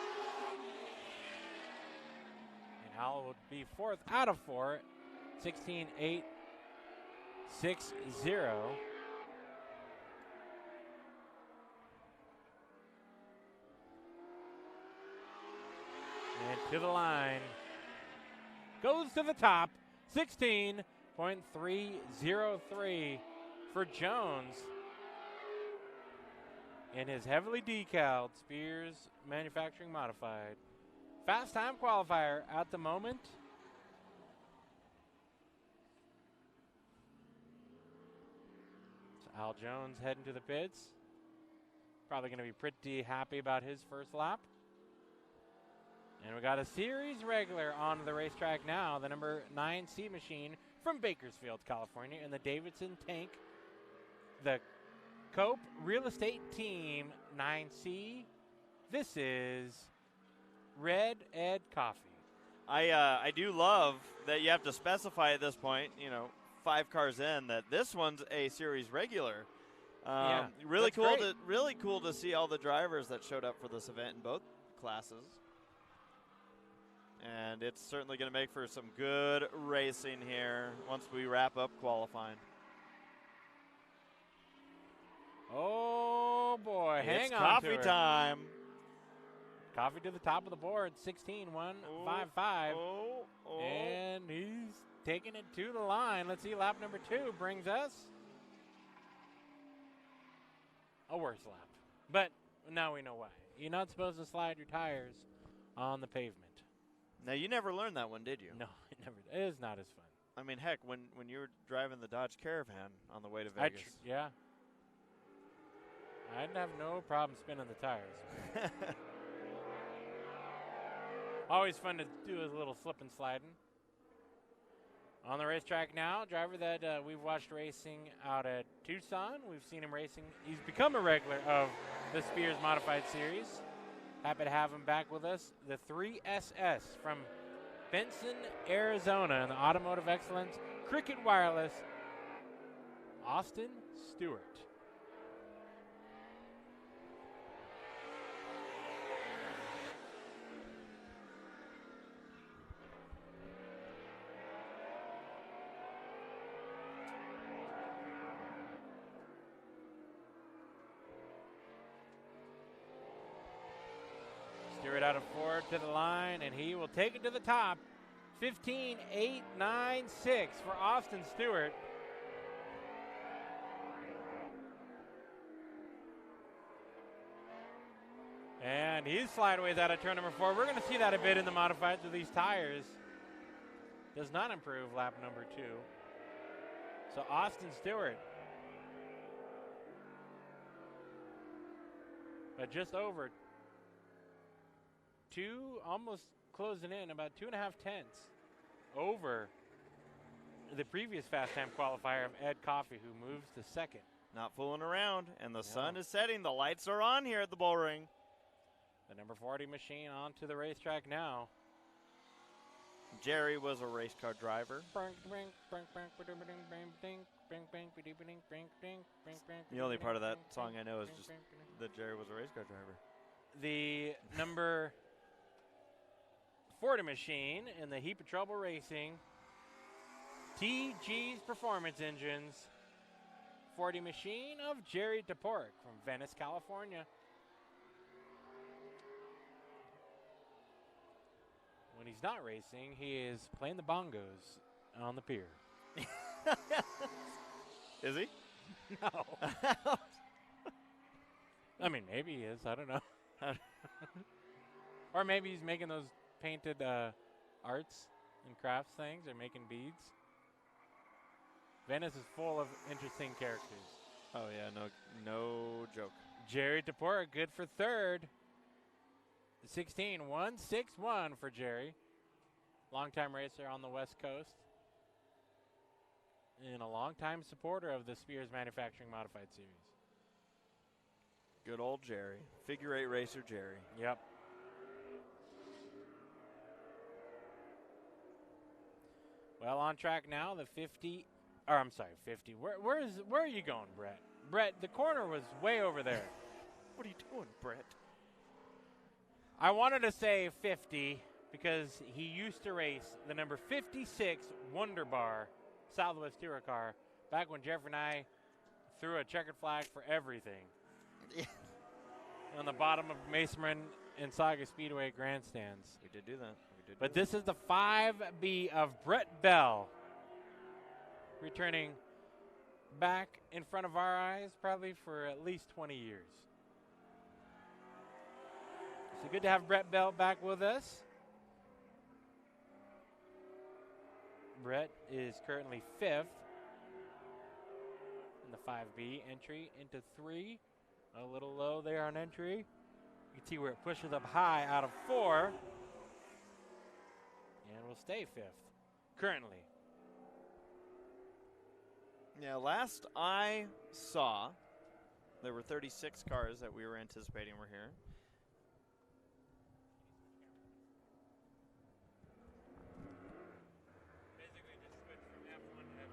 And Al would be 4th out of 4, 16.860. And to the line. Goes to the top, 16.303 for Jones. In his heavily decaled Spears Manufacturing Modified. Fast time qualifier at the moment. So Al Jones heading to the pits. Probably going to be pretty happy about his first lap. And we got a series regular on the racetrack now, the number 9C machine from Bakersfield, California, in the Davidson tank. The Cope Real Estate Team 9C. This is Red Ed Coffee. I do love that you have to specify at this point, 5 cars in, that this one's a series regular. Yeah, really that's cool. great. Really cool to see all the drivers that showed up for this event in both classes. And it's certainly going to make for some good racing here once we wrap up qualifying. Oh boy, hang on coffee to it. time. Coffee to the top of the board, 16.155. And he's taking it to the line. Let's see, lap number 2 brings us a worse lap. But now we know why. You're not supposed to slide your tires on the pavement. Now, you never learned that one, did you? No, it never. It is not as fun. I mean, heck, when you were driving the Dodge Caravan on the way to Vegas. Yeah. I'd have no problem spinning the tires. Always fun to do a little slip and sliding. On the racetrack now, driver that we've watched racing out at Tucson. We've seen him racing. He's become a regular of the Spears Modified Series. Happy to have him back with us. The 3SS from Benson, Arizona, in the Automotive Excellence Cricket Wireless, Austin Stewart. Stewart out of 4 to the line, and he will take it to the top. 15-8-9-6 for Austin Stewart. And he's slideways out of turn number 4. We're going to see that a bit in the modifieds with these tires. Does not improve lap number 2. So Austin Stewart, but just over 2, almost closing in, about 2.5 tenths over the previous fast time qualifier of Ed Coffey, who moves to second. Not fooling around, and the sun is setting. The lights are on here at the bull ring. The number 40 machine onto the racetrack now. Jerry was a race car driver. The only part of that song I know is just that Jerry was a race car driver. The number 40 machine in the Heap of Trouble Racing TG's Performance Engines 40 machine of Jerry Toporek from Venice, California. When he's not racing, he is playing the bongos on the pier. Is he? No. I mean, maybe he is. I don't know. Or maybe he's making those painted arts and crafts things, or making beads. Venice is full of interesting characters. Oh, yeah, no joke. Jerry Toporek, good for third. 16-1-6-1 for Jerry. Longtime racer on the West Coast. And a longtime supporter of the Spears Manufacturing Modified Series. Good old Jerry. Figure 8 racer Jerry. Yep. Well, on track now, the 50. Where are you going, Brett? Brett, the corner was way over there. What are you doing, Brett? I wanted to say 50 because he used to race the number 56 Wonder Bar Southwest Tourer car back when Jeff and I threw a checkered flag for everything. Yeah. On the bottom of Mason and Saga Speedway grandstands. We did do that. But this is the 5B of Brett Bell, returning back in front of our eyes probably for at least 20 years. So good to have Brett Bell back with us. Brett is currently 5th in the 5B entry into 3. A little low there on entry. You can see where it pushes up high out of 4. And will stay 5th currently. Yeah, last I saw, there were 36 cars that we were anticipating were here. Basically just switch from F1 to F2.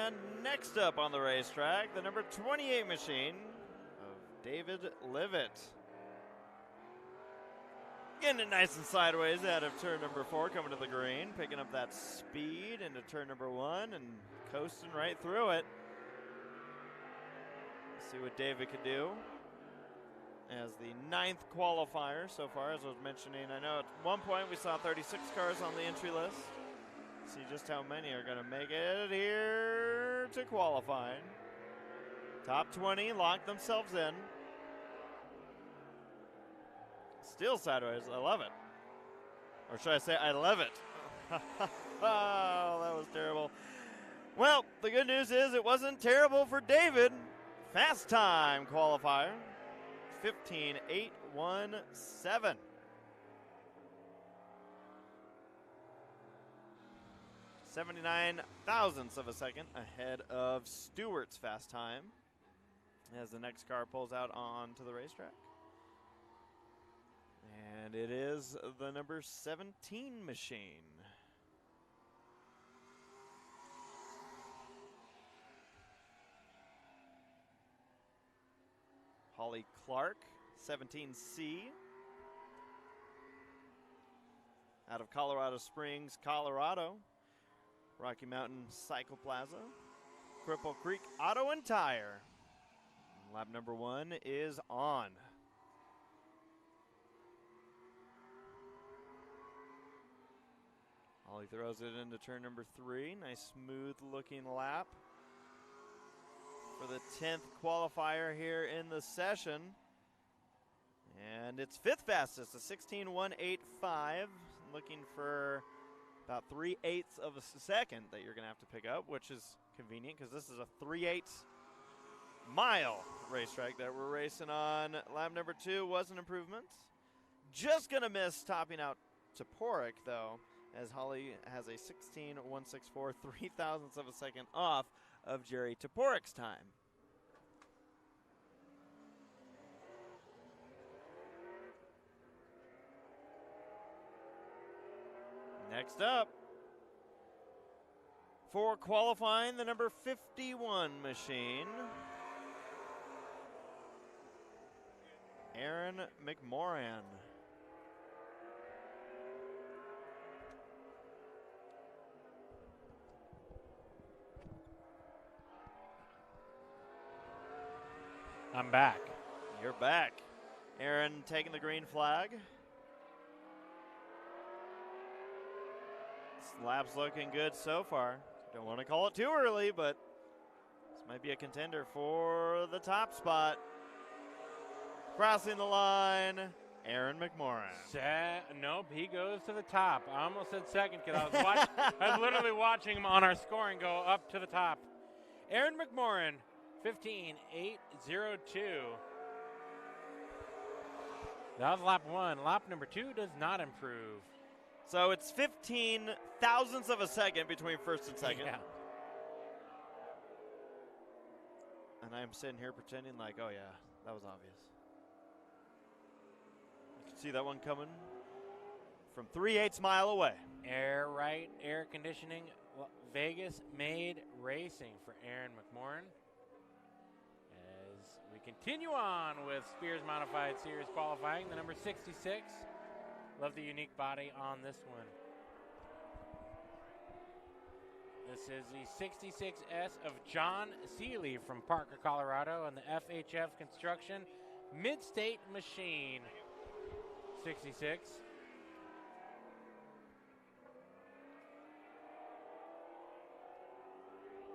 And next up on the racetrack, the number 28 machine of David Livet. Getting it nice and sideways out of turn number 4, coming to the green, picking up that speed into turn number 1 and coasting right through it. Let's see what David can do as the 9th qualifier so far, as I was mentioning. I know at one point we saw 36 cars on the entry list. See just how many are going to make it here to qualifying. Top 20 lock themselves in. Still sideways. I love it. Or should I say I love it? Oh, that was terrible. Well, the good news is it wasn't terrible for David. Fast time qualifier. 15.817. .79 thousandths of a second ahead of Stewart's fast time as the next car pulls out onto the racetrack. And it is the number 17 machine. Holly Clark, 17C. Out of Colorado Springs, Colorado. Rocky Mountain Cycle Plaza. Cripple Creek Auto and Tire. Lap number 1 is on. Holly throws it into turn number 3. Nice smooth looking lap for the 10th qualifier here in the session. And it's 5th fastest, a 16.185. Looking for about 3/8 of a second that you're going to have to pick up, which is convenient because this is a 3/8 mile racetrack that we're racing on. Lap number 2 was an improvement. Just going to miss topping out Toporek, though, as Holly has a 16.164, 3 thousandths of a second off of Jerry Toporek's time. Next up, for qualifying, the number 51 machine, Aaron McMorran. I'm back. You're back. Aaron taking the green flag. This lap's looking good so far. Don't want to call it too early, but this might be a contender for the top spot. Crossing the line, Aaron McMorran. Nope, he goes to the top. I almost said second because I was literally watching him on our scoring go up to the top. Aaron McMorran, 15.802. That was lap 1. Lap number 2 does not improve. So it's 15 thousandths of a second between first and second. Yeah. And I'm sitting here pretending like, oh yeah, that was obvious. You can see that one coming from 3/8 mile away. Air conditioning, Vegas made racing for Aaron McMorran. As we continue on with Spears Modified Series qualifying, the number 66. Love the unique body on this one. This is the 66S of John Seeley from Parker, Colorado, and the FHF Construction Mid-State Machine 66.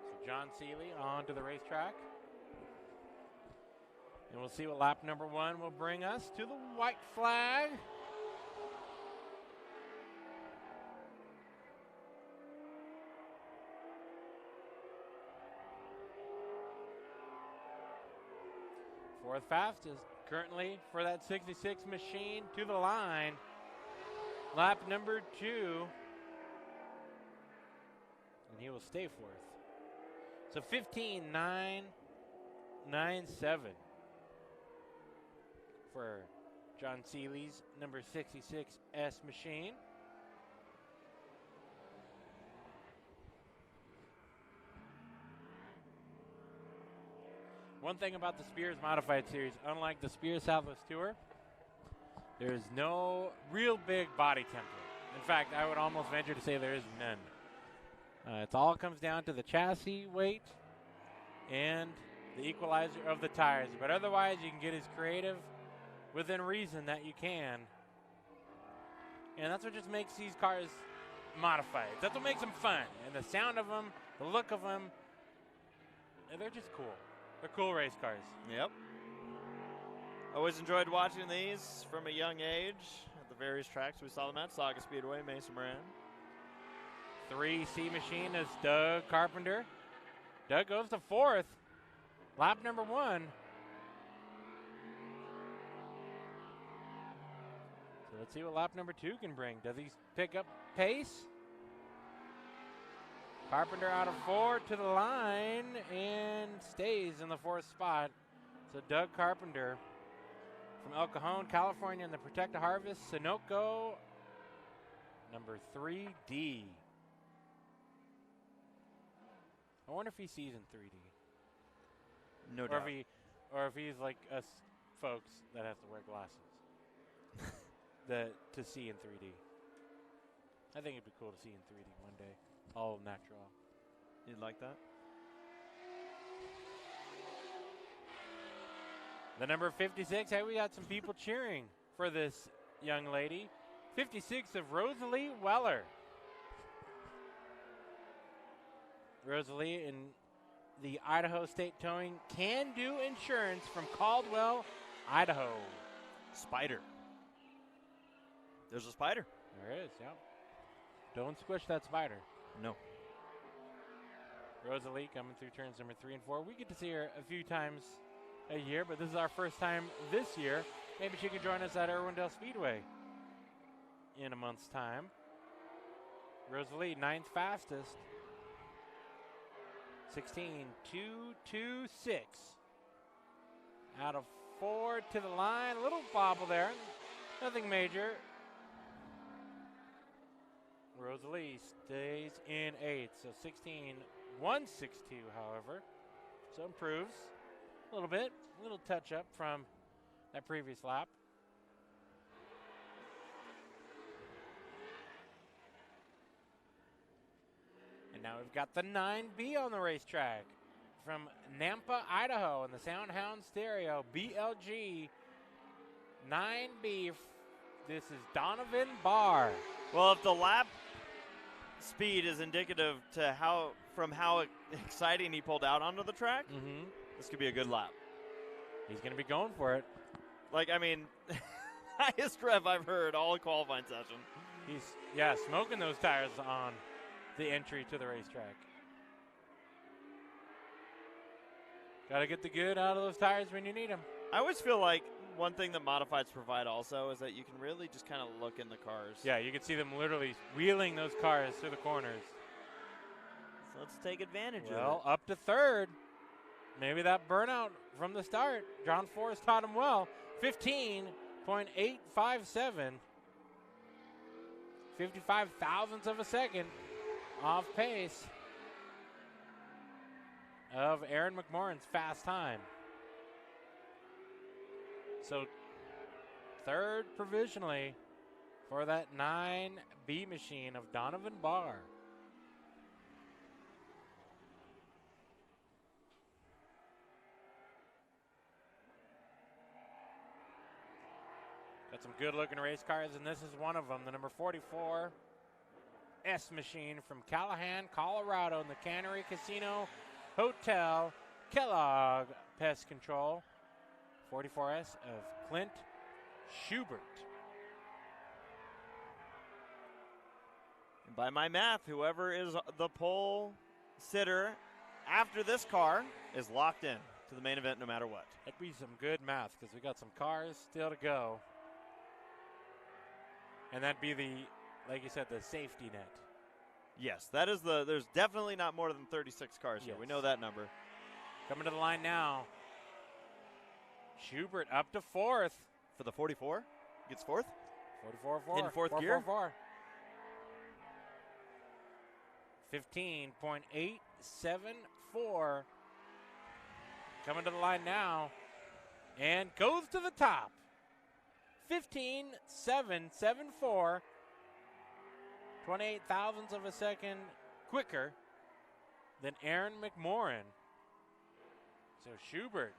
So John Seeley onto the racetrack. And we'll see what lap number 1 will bring us to the white flag. Fourth fastest currently for that 66 machine to the line. Lap number 2. And he will stay fourth. So 15.997 for John Seeley's number 66S machine. One thing about the Spears Modified Series, unlike the Spears Southwest Tour, there is no real big body template. In fact, I would almost venture to say there is none. It all comes down to the chassis weight and the equalizer of the tires. But otherwise, you can get as creative within reason that you can. And that's what just makes these cars modified. That's what makes them fun. And the sound of them, the look of them, they're just cool. They're cool race cars. Yep. Always enjoyed watching these from a young age at the various tracks we saw them at. Saga Speedway, Mesa Moran. 3C machine is Doug Carpenter. Doug goes to fourth. Lap number 1. Let's see what lap number 2 can bring. Does he pick up pace? Carpenter out of 4 to the line and stays in the 4th spot. So Doug Carpenter from El Cajon, California in the Protect a Harvest Sunoco number 3D. I wonder if he sees in 3D. No doubt. Or if he's like us folks that have to wear glasses to see in 3D. I think it'd be cool to see in 3D one day. All natural. You'd like that? The number 56, hey, we got some people cheering for this young lady. 56 of Rosalie Weller. Rosalie in the Idaho State Towing Can-Do Insurance from Caldwell, Idaho. Spider. There's a spider. There is, yeah. Don't squish that spider. No. Rosalie coming through turns number 3 and 4. We get to see her a few times a year, but this is our first time this year. Maybe she can join us at Irwindale Speedway in a month's time. Rosalie, 9th fastest. 16.226. Out of 4 to the line. A little bobble there. Nothing major. Rosalie stays in 8th. So 16.162, however. So improves a little bit. A little touch up from that previous lap. And now we've got the 9B on the racetrack from Nampa, Idaho, in the Soundhound Stereo BLG 9B. This is Donovan Barr. Well, if the lap speed is indicative to how exciting he pulled out onto the track, this could be a good lap. He's going to be going for it. Like, I mean, highest rev I've heard all qualifying session. He's, smoking those tires on the entry to the racetrack. Got to get the good out of those tires when you need them. I always feel like one thing that modifieds provide also is that you can really just kind of look in the cars. Yeah, you can see them literally wheeling those cars through the corners. So let's take advantage of it. Well, up to 3rd. Maybe that burnout from the start. John Forrest taught him well. 15.857. 55 thousandths of a second off pace of Aaron McMorrin's fast time. So 3rd provisionally for that 9B machine of Donovan Barr. Got some good looking race cars, and this is one of them, the number 44 S machine from Callahan, Colorado, in the Cannery Casino Hotel, Kellogg Pest Control. 44S of Clint Schubert. And by my math, whoever is the pole sitter after this car is locked in to the main event no matter what. That'd be some good math because we got some cars still to go. And that'd be like you said, the safety net. Yes, that is there's definitely not more than 36 cars here. Yes. We know that number. Coming to the line now. Schubert up to 4th. For the 44? Gets 4th? 44-4. In 4th gear? 4. 15.874. Coming to the line now. And goes to the top. 15.774. 28 thousandths of a second quicker than Aaron McMorrin. So Schubert.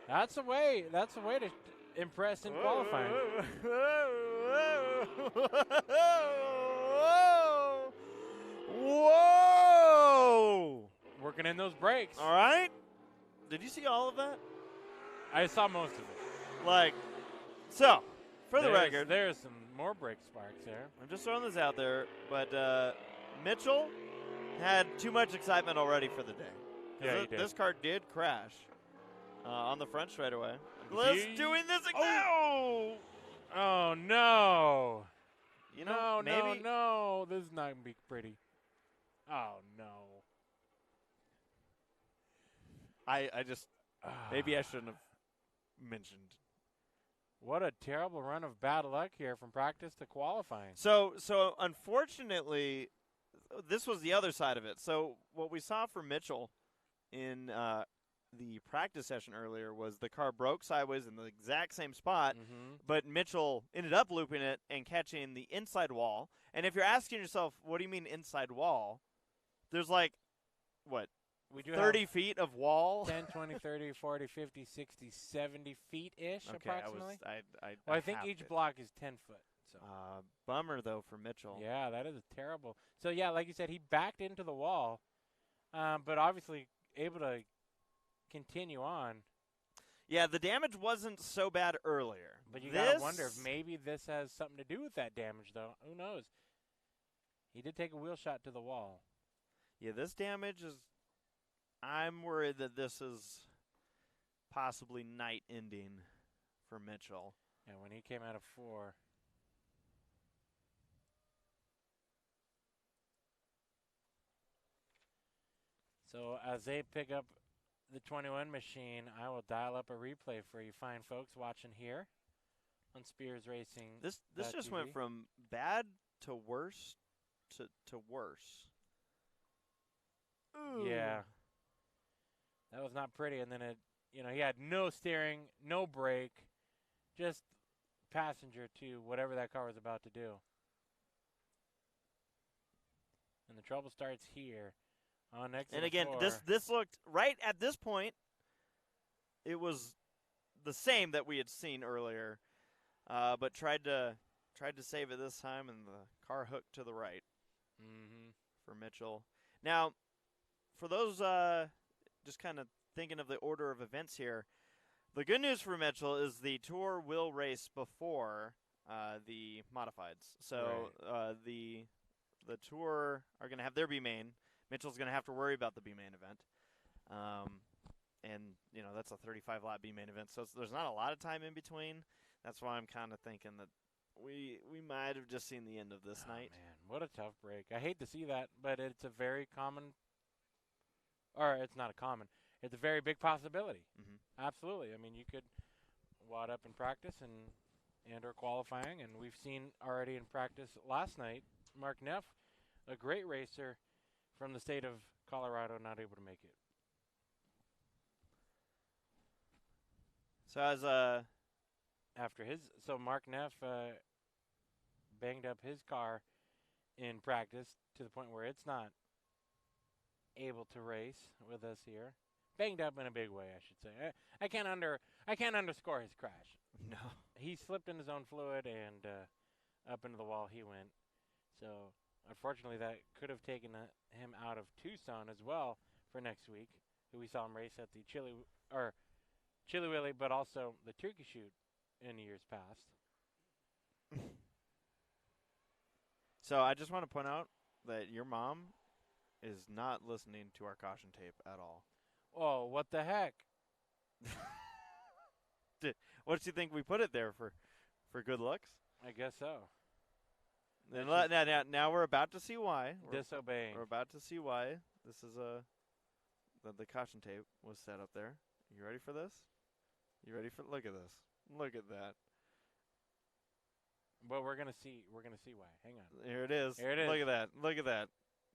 That's a way to impress in qualifying. Whoa! Working in those brakes. All right. Did you see all of that? I saw most of it. So, for the record. There's some more brake sparks there. I'm just throwing this out there, but Mitchell had too much excitement already for the day. Yeah, he did. This car did crash on the front straightaway. Let's doing this again. Oh! Oh, no. You know, maybe. No. This is not going to be pretty. Oh, no. I just, maybe I shouldn't have mentioned. What a terrible run of bad luck here from practice to qualifying. So unfortunately, this was the other side of it. So what we saw for Mitchell in the practice session earlier was the car broke sideways in the exact same spot, but Mitchell ended up looping it and catching the inside wall. And if you're asking yourself, what do you mean inside wall? There's like, what, we do 30 feet of wall? 10, 20, 30, 40, 50, 60, 70 feet-ish approximately. I think each block is 10 foot. So. Bummer, though, for Mitchell. Yeah, that is terrible. So, yeah, like you said, he backed into the wall, but obviously able to continue on. Yeah, the damage wasn't so bad earlier. But you got to wonder if maybe this has something to do with that damage, though. Who knows? He did take a wheel shot to the wall. Yeah, this damage is... I'm worried that this is possibly night ending for Mitchell. Yeah, when he came out of 4. So as they pick up the 21 machine, I will dial up a replay for you fine folks watching here on Spears Racing. This just went from bad to worse to worse. Ooh. Yeah. That was not pretty. And then he had no steering, no brake, just passenger to whatever that car was about to do. And the trouble starts here. On exit and again, 4. this looked right at this point. It was the same that we had seen earlier, but tried to save it this time, and the car hooked to the right for Mitchell. Now, for those just kind of thinking of the order of events here, the good news for Mitchell is the Tour will race before the modifieds. So the Tour are going to have their B main. Mitchell's going to have to worry about the B main event. And, that's a 35-lap B main event. So there's not a lot of time in between. That's why I'm kind of thinking that we might have just seen the end of this night. Man, what a tough break. I hate to see that, but it's a very common, or it's not a common, it's a very big possibility. Absolutely. I mean, you could wad up in practice and or qualifying, and we've seen already in practice last night, Mark Neff, a great racer from the state of Colorado, not able to make it. So as so Mark Neff banged up his car in practice to the point where it's not able to race with us here. Banged up in a big way, I should say. I can't underscore his crash. No. He slipped in his own fluid and up into the wall he went. So unfortunately, that could have taken him out of Tucson as well for next week. We saw him race at the Chili Willy, but also the Turkey Shoot in years past. So I just want to point out that your mom is not listening to our caution tape at all. Oh, what the heck? What do you think we put it there for good looks? I guess so. Then now we're about to see why. Disobeying. We're about to see why this is the caution tape was set up there. You ready for this? Look at this. Look at that. But we're gonna see why. Hang on. Here it is. Here it is. Look at that. Look at that.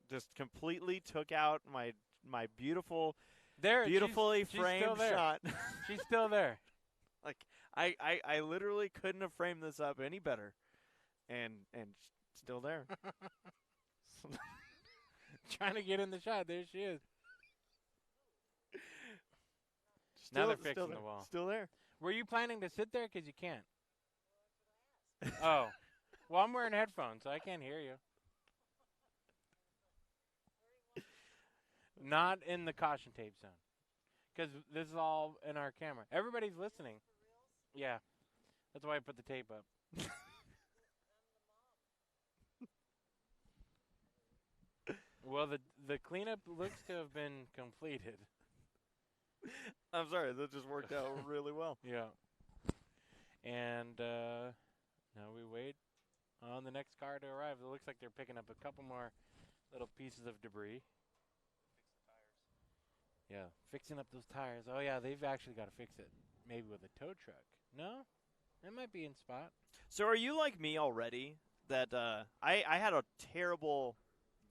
Just completely took out my beautifully framed shot. She's still there. Like I literally couldn't have framed this up any better. And still there. Trying to get in the shot. There she is. Now they're fixing the wall. Still there. Were you planning to sit there? Because you can't. Oh. Well, I'm wearing headphones, so I can't hear you. Not in the caution tape zone. Because this is all in our camera. Everybody's listening. Yeah. That's why I put the tape up. Well, the cleanup looks to have been completed. I'm sorry, that just worked out really well. Yeah. And now we wait on the next car to arrive. It looks like they're picking up a couple more little pieces of debris. Yeah, fixing up those tires. Oh, yeah, they've actually got to fix it. Maybe with a tow truck. No? It might be in spot. So are you like me already? That I had a terrible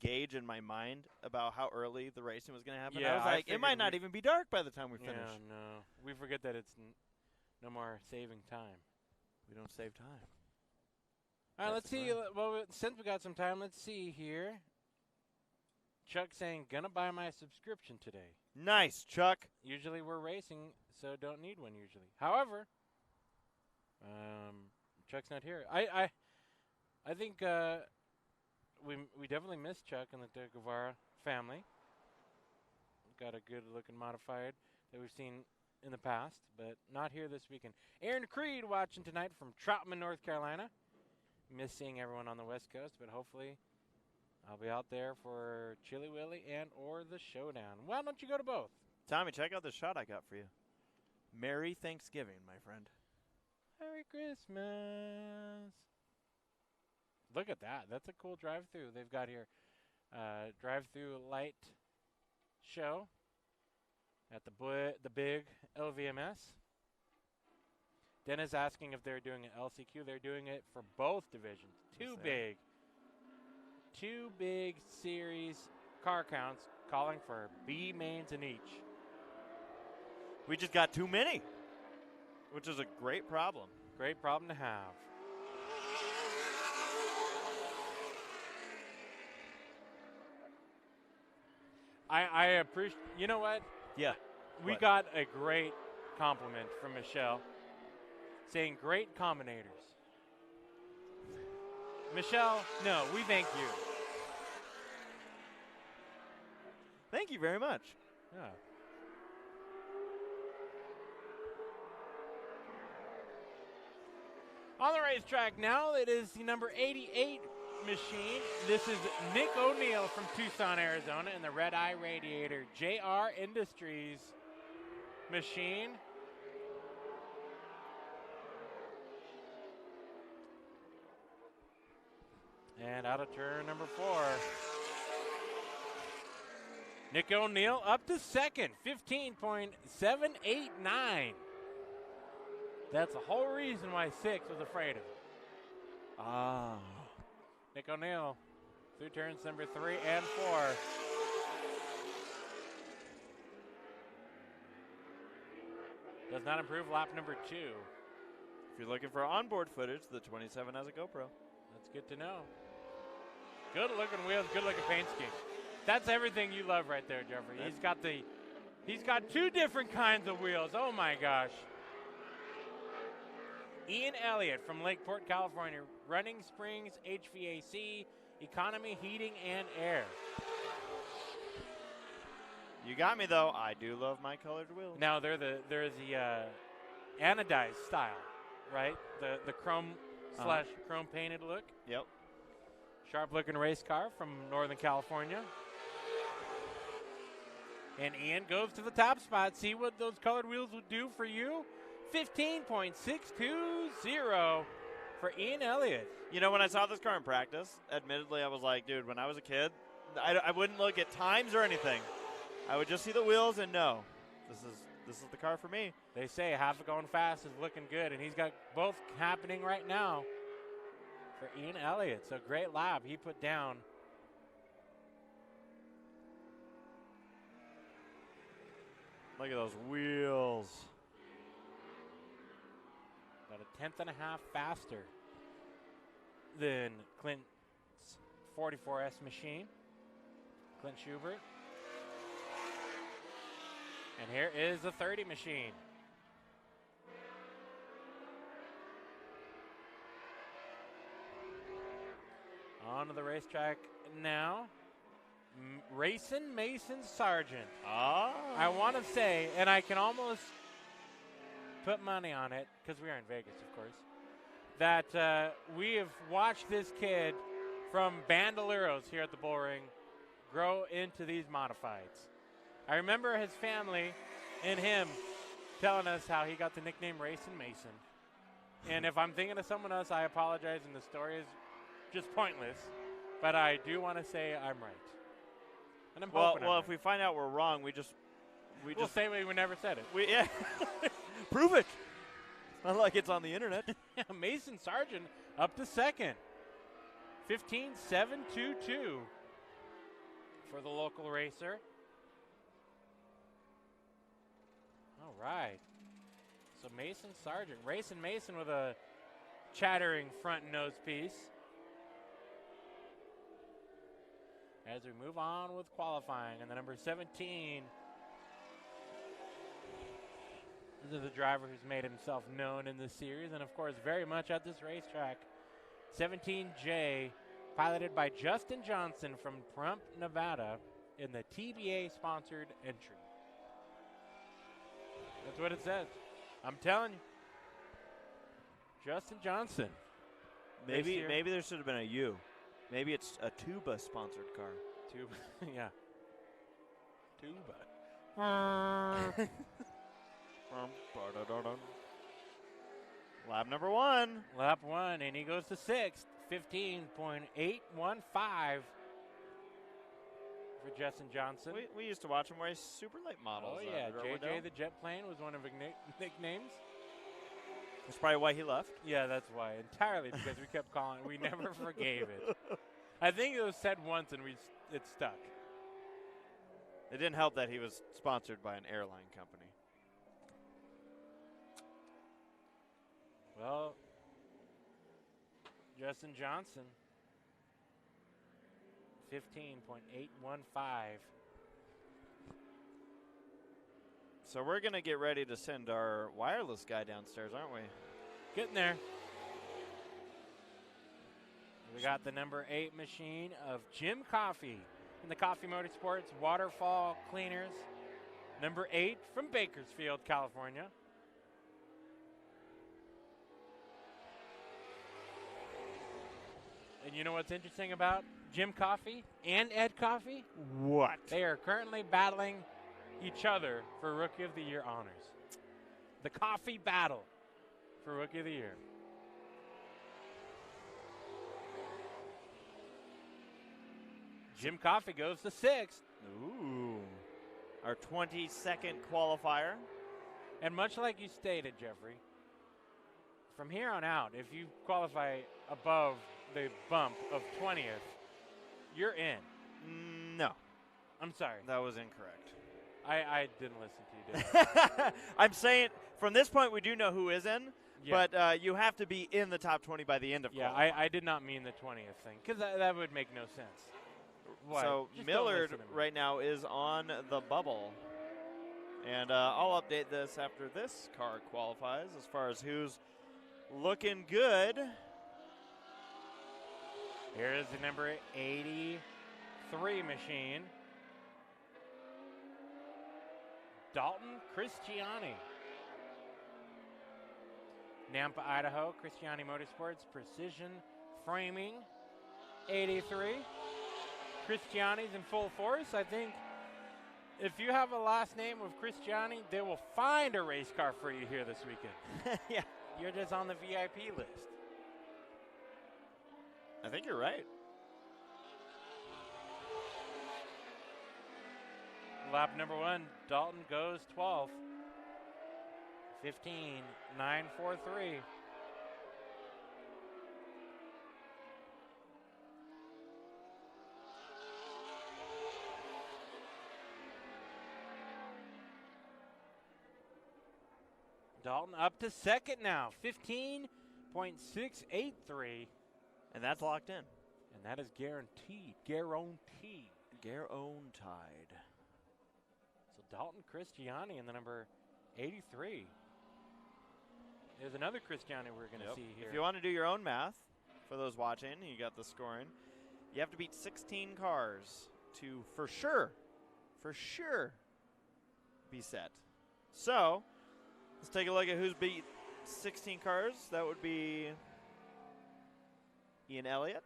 gauge in my mind about how early the racing was going to happen. Yeah, I was I like, it might not even be dark by the time we finish. Yeah, no. We forget that it's no more saving time. We don't save time. All right, let's That's see. right. Well, since we got some time, let's see here. Chuck saying, gonna buy my subscription today. Nice, Chuck. Usually we're racing, so don't need one usually. However, Chuck's not here. I think we definitely miss Chuck and the De Guevara family. Got a good looking modified that we've seen in the past, but not here this weekend. Aaron Creed watching tonight from Troutman, North Carolina. Miss seeing everyone on the West Coast, but hopefully I'll be out there for Chili Willy and or the Showdown. Why don't you go to both? Tommy, check out the shot I got for you. Merry Thanksgiving, my friend. Merry Christmas. Look at that. That's a cool drive-through they've got here. Drive-through light show at the big LVMS. Dennis asking if they're doing an LCQ. They're doing it for both divisions. Two big series car counts calling for B mains in each. We just got too many, which is a great problem. Great problem to have. I appreciate, you know what? Yeah. We What? got a great compliment from Michelle saying great combinators. Michelle, no, we thank you. Thank you very much. Yeah. On the racetrack now, it is the number 88 machine. This is Nick O'Neill from Tucson, Arizona, in the Red Eye Radiator JR Industries machine. And out of turn number 4. Nick O'Neill up to second, 15.789. That's the whole reason why 6 was afraid of him. Ah. Nick O'Neill through turns number 3 and 4. Does not improve lap number 2. If you're looking for onboard footage, the 27 has a GoPro. That's good to know. Good looking wheels, good looking paint scheme. That's everything you love right there, Jeffrey. He's got 2 different kinds of wheels. Oh my gosh. Ian Elliott from Lakeport, California, running springs, HVAC, economy, heating, and air. You got me though. I do love my colored wheels. Now they're the anodized style, right? The chrome slash chrome painted look. Yep. Sharp looking race car from Northern California. And Ian goes to the top spot. See what those colored wheels will do for you. 15.620 for Ian Elliott. You know, when I saw this car in practice, admittedly, I was like, dude, when I was a kid, I wouldn't look at times or anything. I would just see the wheels and know, this is the car for me. They say half of going fast is looking good, and he's got both happening right now for Ian Elliott. So great lap he put down. Look at those wheels. About a tenth and a half faster than Clint's 44S machine. Clint Schubert. And here is the 30 machine. Onto the racetrack now. Racing Mason Sargent. Ah. I want to say, and I can almost put money on it, because we are in Vegas, of course, that we have watched this kid from Bandoleros here at the Bull Ring grow into these modifieds. I remember his family and him telling us how he got the nickname Racing Mason. And if I'm thinking of someone else, I apologize, and the story is just pointless. But I do want to say I'm right. And I'm hoping I'm well, right. if we find out we're wrong, we'll say we never said it. yeah. Prove it. It's not like it's on the internet. Mason Sargent up to second. 15-7-2-2 for the local racer. All right. So Mason Sargent, racing Mason with a chattering front nose piece. As we move on with qualifying, and the number 17. This is the driver who's made himself known in this series, and of course, very much at this racetrack. 17J, piloted by Justin Johnson from Pahrump, Nevada, in the TBA-sponsored entry. That's what it says. I'm telling you. Justin Johnson. Maybe there should have been a U. Maybe it's a Tuba-sponsored car. Tuba, yeah. Tuba. Lap number 1. Lap 1, and he goes to 6th. 15.815 for Justin Johnson. We used to watch him race super late models. Oh, yeah. JJ the Jet Plane was one of his nicknames. That's probably why he left. Yeah, that's why. Entirely because we kept calling. We never forgave it. I think it was said once, and it stuck. It didn't help that he was sponsored by an airline company. Well, Justin Johnson, 15.815. So we're going to get ready to send our wireless guy downstairs, aren't we? Getting there. We got the number 8 machine of Jim Coffey in the Coffey Motorsports Waterfall Cleaners. Number 8 from Bakersfield, California. And you know what's interesting about Jim Coffey and Ed Coffey? What? They are currently battling each other for Rookie of the Year honors. The Coffey battle for Rookie of the Year. Jim Coffey goes to 6th. Ooh. Our 22nd qualifier. And much like you stated, Jeffrey, from here on out, if you qualify above the bump of 20th, you're in. No. I'm sorry. That was incorrect. I didn't listen to you, did I? I'm saying from this point we do know who is in, Yeah. but you have to be in the top 20 by the end of qualifying. I did not mean the 20th thing, because that would make no sense. What? So Just don't Millard listen to me. right now is on the bubble. And I'll update this after this car qualifies as far as who's looking good. Here is the number 83 machine. Dalton Christiani. Nampa, Idaho, Christiani Motorsports, Precision Framing, 83. Christiani's in full force. I think if you have a last name of Christiani, they will find a race car for you here this weekend. Yeah. You're just on the VIP list. I think you're right. Lap number 1, Dalton goes 12th. 15.943. Dalton up to second now, 15.683. And that's locked in. And that is guaranteed. Guaranteed. Guaranteed. So Dalton Christiani in the number 83. There's another Christiani we're going to see here. If you want to do your own math, for those watching, you got the scoring. You have to beat 16 cars to, for sure, be set. So, let's take a look at who's beat 16 cars. That would be Ian Elliott,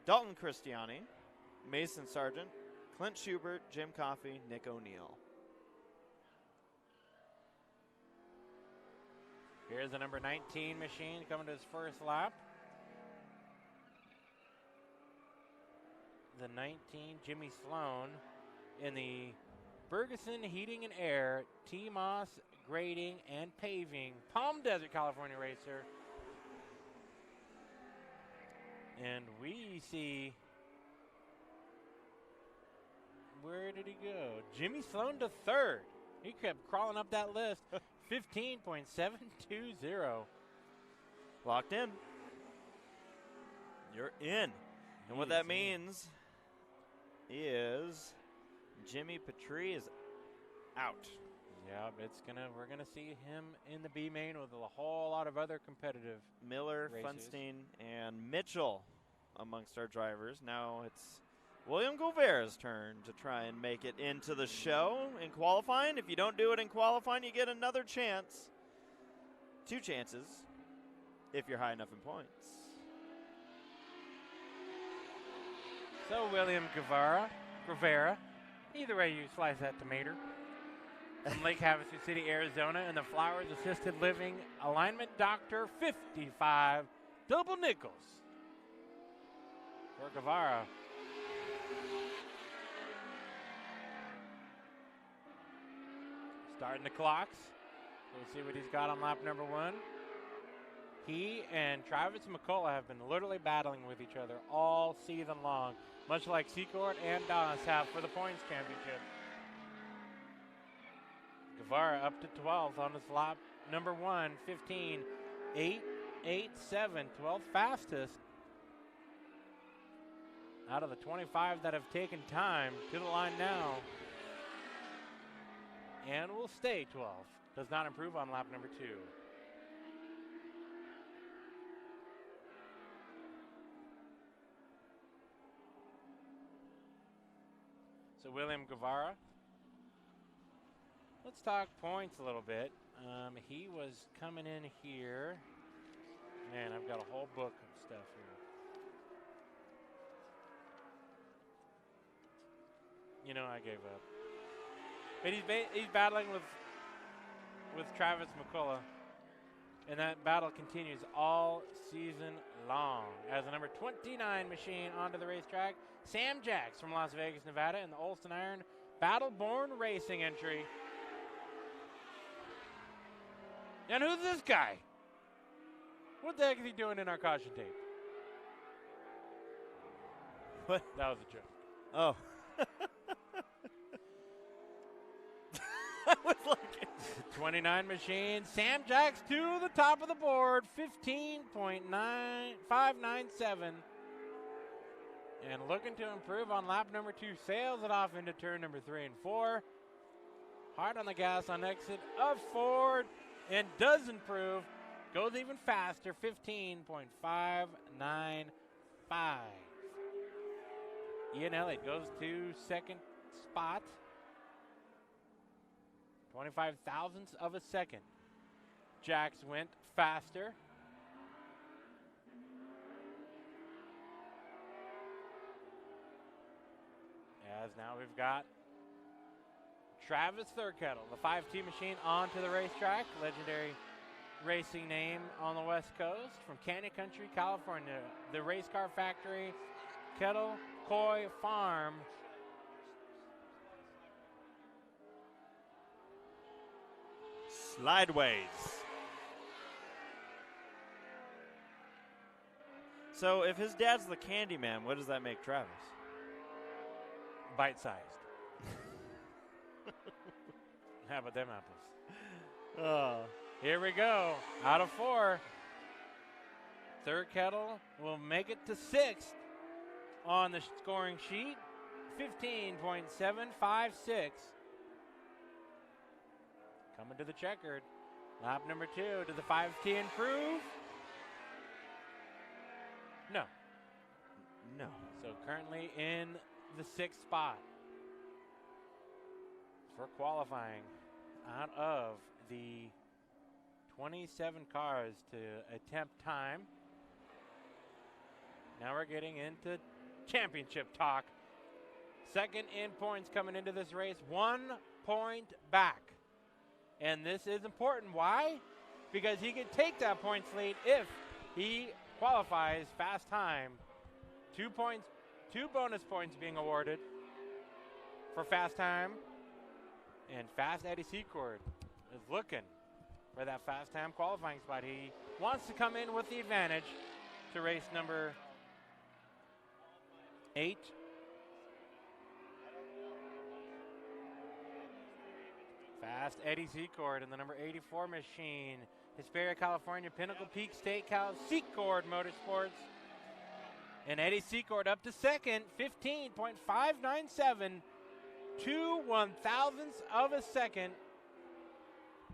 Dalton Christiani, Mason Sargent, Clint Schubert, Jim Coffey, Nick O'Neill. Here's the number 19 machine coming to his first lap. The 19, Jimmy Sloan, in the Ferguson Heating and Air, T-Moss Grading and Paving, Palm Desert, California racer. And we see, where did he go? Jimmy Sloan to third. He kept crawling up that list. 15.720. Locked in. You're in. And what that means is Jimmy Petrie is out. Yeah, we're gonna see him in the B main with a whole lot of other competitive Miller, races. Funstein, and Mitchell amongst our drivers. Now it's William Gouvera's turn to try and make it into the show in qualifying. If you don't do it in qualifying, you get another chance. 2 chances if you're high enough in points. So William Guevara, either way you slice that tomato, from Lake Havasu City, Arizona, and the Flowers Assisted Living Alignment Doctor 55, double nickels for Guevara. Starting the clocks. We'll see what he's got on lap number 1. He and Travis McCullough have been literally battling with each other all season long, much like Secord and Doss have for the points championship. Guevara up to 12th on his lap number 1, 15.887, 12th fastest out of the 25 that have taken time to the line now. And will stay 12th. Does not improve on lap number 2. So William Guevara. Let's talk points a little bit. He was coming in here. Man, I've got a whole book of stuff here. You know, I gave up. But he's battling with Travis McCullough, and that battle continues all season long. As the number 29 machine onto the racetrack, Sam Jacks from Las Vegas, Nevada, in the Olsen Iron Battleborn Racing entry. And who's this guy? What the heck is he doing in our caution tape? What? That was a joke. Oh. I was like, 29 machine, Sam Jacks to the top of the board, 15.9597. And looking to improve on lap number 2, sails it off into turn number 3 and 4. Hard on the gas on exit of Ford, and does improve. Goes even faster, 15.595. Ian Elliott goes to second spot. 25 thousandths of a second. Jacks went faster. As now we've got Travis Thurkettle, the 5T machine, onto the racetrack. Legendary racing name on the West Coast from Canyon Country, California. The Race Car Factory, Kettle Coy Farm. Slideways. So if his dad's the candy man, what does that make Travis? Bite-sized. How about them apples? Here we go. Out of 4. Thurkettle will make it to 6th on the scoring sheet. 15.756. Coming to the checkered. Lap number 2. Did the 5T improve? No. No. So currently in the 6th spot for qualifying out of the 27 cars to attempt time. Now we're getting into championship talk. Second in points coming into this race, 1 point back. And this is important. Why? because he could take that points lead if he qualifies fast time. 2 points, 2 bonus points being awarded for fast time. And Fast Eddie Secord is looking for that fast time qualifying spot. He wants to come in with the advantage to race number 8. Fast Eddie Secord in the number 84 machine. Hesperia, California, Pinnacle Peak Steakhouse, Secord Motorsports. And Eddie Secord up to second, 15.597, 2 1/1000ths of a second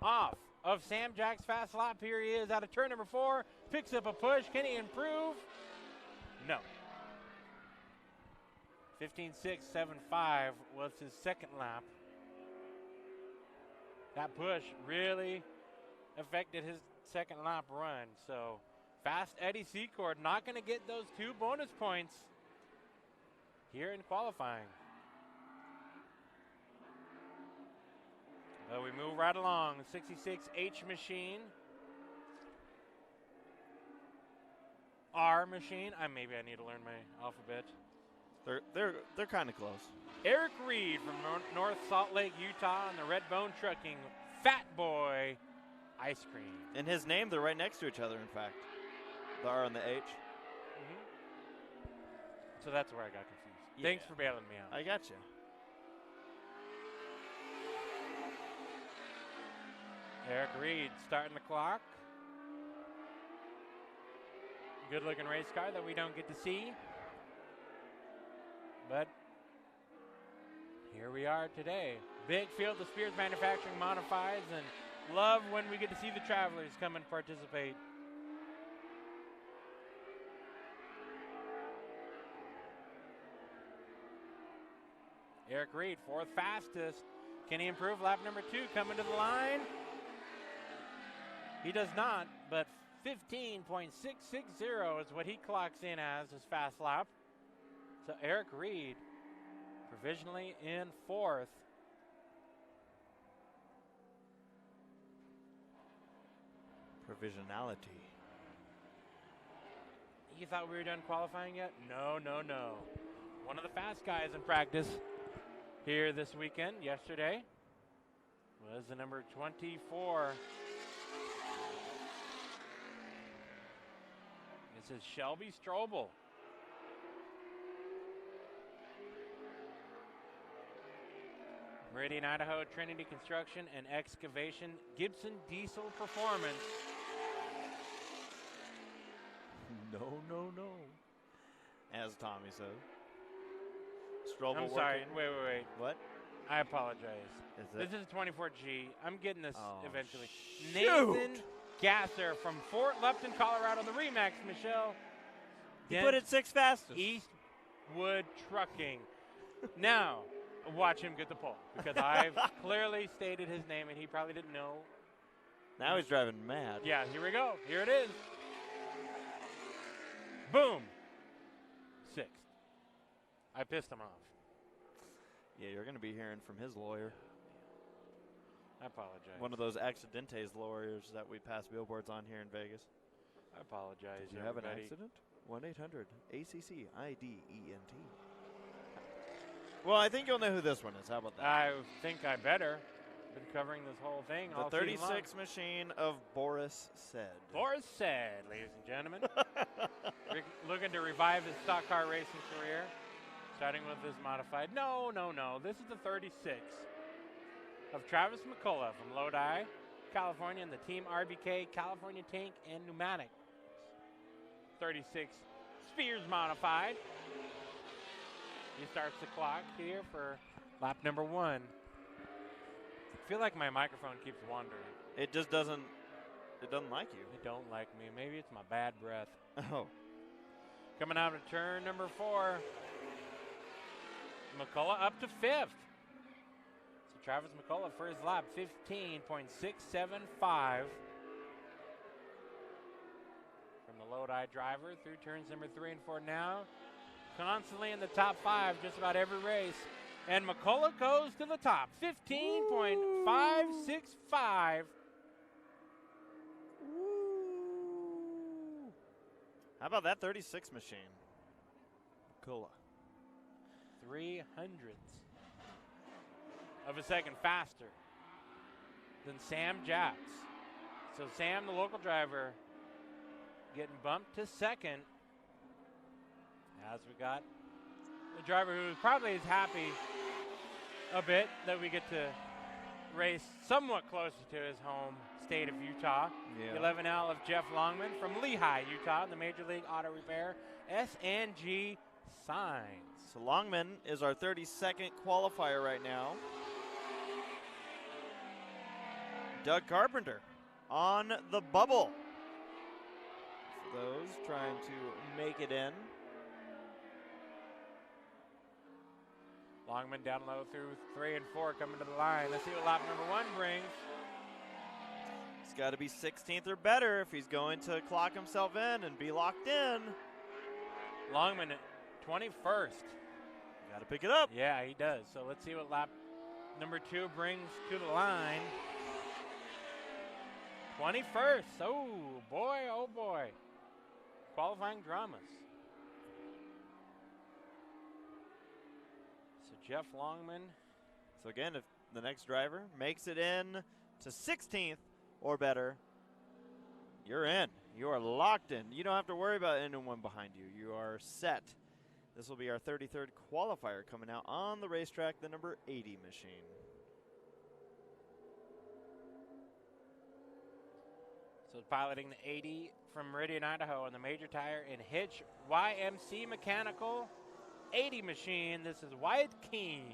off of Sam Jack's fast lap. Here he is out of turn number 4, picks up a push. Can he improve? No. 15.675 was his second lap. That push really affected his second lap run. So Fast Eddie Secord not going to get those 2 bonus points here in qualifying. But we move right along. 66H machine. R machine. Maybe I need to learn my alphabet. They're kind of close. Eric Reed from North Salt Lake, Utah, and the Red Bone Trucking Fat Boy Ice Cream. In his name, they're right next to each other, in fact. The R and the H. So that's where I got confused. Yeah. Thanks for bailing me out. I got you. Eric Reed starting the clock. Good looking race car that we don't get to see. But here we are today. Big field of Spears Manufacturing modifies, and love when we get to see the travelers come and participate. Eric Reed, 4th fastest. Can he improve? Lap number 2 coming to the line. He does not, but 15.660 is what he clocks in as his fast lap. So Eric Reed provisionally in 4th. Provisionality. You thought we were done qualifying yet? No, no, no. One of the fast guys in practice here this weekend, yesterday, was the number 24. This is Shelby Strobel. Meridian, Idaho, Trinity Construction and Excavation, Gibson Diesel Performance. No, no, no. As Tommy said. Strobel I'm sorry. working. Wait. What? I apologize. Is This is a 24G. I'm getting this eventually. Shoot. Nathan Gasser from Fort Lupton, Colorado, the Remax, Michelle. He put it 6 fastest. Eastwood Trucking. Now, watch him get the pole, because I've clearly stated his name, and he probably didn't know. Now he's driving mad. Yeah, here we go. Here it is. Boom. 6th. I pissed him off. Yeah, you're going to be hearing from his lawyer. I apologize. One of those accidentes lawyers that we pass billboards on here in Vegas. I apologize. Did you have an everybody. accident? 1-800-ACC-IDENT. Well, I think you'll know who this one is. How about that? I think I better. Been covering this whole thing The all season 36 long. machine of Boris Said. Boris Said, ladies and gentlemen. Looking to revive his stock car racing career, starting with his modified. No. This is the 36 of Travis McCullough from Lodi, California, and the Team RBK California Tank and Pneumatic. 36 Spears modified. He starts the clock here for lap number 1. I feel like my microphone keeps wandering. It just doesn't, it doesn't like you. It don't like me. Maybe it's my bad breath. Oh. Coming out of turn number 4. McCullough up to 5th. So Travis McCullough for his lap, 15.675. From the Lodi driver through turns number 3 and 4 now. Constantly in the top 5 just about every race. And McCullough goes to the top, 15.565. How about that 36 machine? Cola. 300ths of a second faster than Sam Jacks. So Sam, the local driver, getting bumped to second. As we got the driver who probably is happy a bit that we get to race somewhat closer to his home state of Utah. Yeah. The 11L of Jeff Longman from Lehigh, Utah, in the Major League Auto Repair S&G Signs. So Longman is our 32nd qualifier right now. Doug Carpenter on the bubble. For those trying to make it in. Longman down low through 3 and 4 coming to the line. Let's see what lap number 1 brings. He's got to be 16th or better if he's going to clock himself in and be locked in. Longman at 21st. Got to pick it up. Yeah, he does. So let's see what lap number 2 brings to the line. 21st. Oh, boy, oh, boy. Qualifying dramas. So Jeff Longman. So again, if the next driver makes it in to 16th or better, you're in. You are locked in. You don't have to worry about anyone behind you. You are set. This will be our 33rd qualifier coming out on the racetrack, the number 80 machine. So piloting the 80 from Meridian, Idaho on the Major Tire and Hitch YMC Mechanical 80 machine. This is Wyatt King.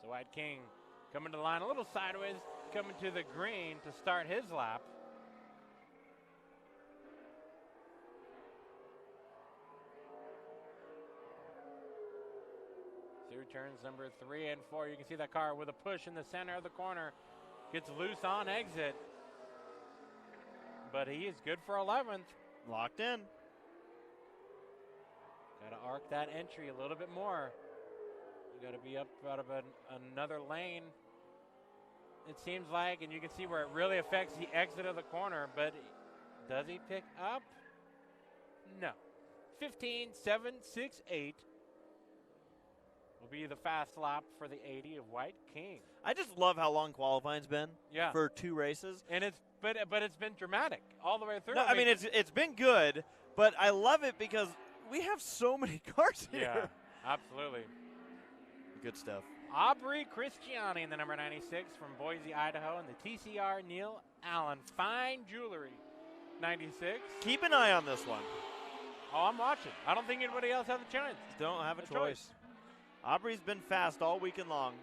So Wyatt King coming to the line a little sideways, coming to the green to start his lap. Through turns number 3 and 4. You can see that car with a push in the center of the corner. Gets loose on exit. But he is good for 11th. Locked in. Got to arc that entry a little bit more. You got to be up out of another lane. It seems like, and you can see where it really affects the exit of the corner, but does he pick up? No. 15.768 will be the fast lap for the 80 of Wyatt King. I just love how long qualifying's been for 2 races. And it's been dramatic all the way through. No, I mean it's been good, but I love it because we have so many cars here. Yeah, absolutely. Good stuff. Aubrey Christiani in the number 96 from Boise, Idaho, and the TCR Neil Allen. Fine Jewelry, 96. Keep an eye on this one. Oh, I'm watching. I don't think anybody else has a chance. Don't have a choice. Aubrey's been fast all weekend long.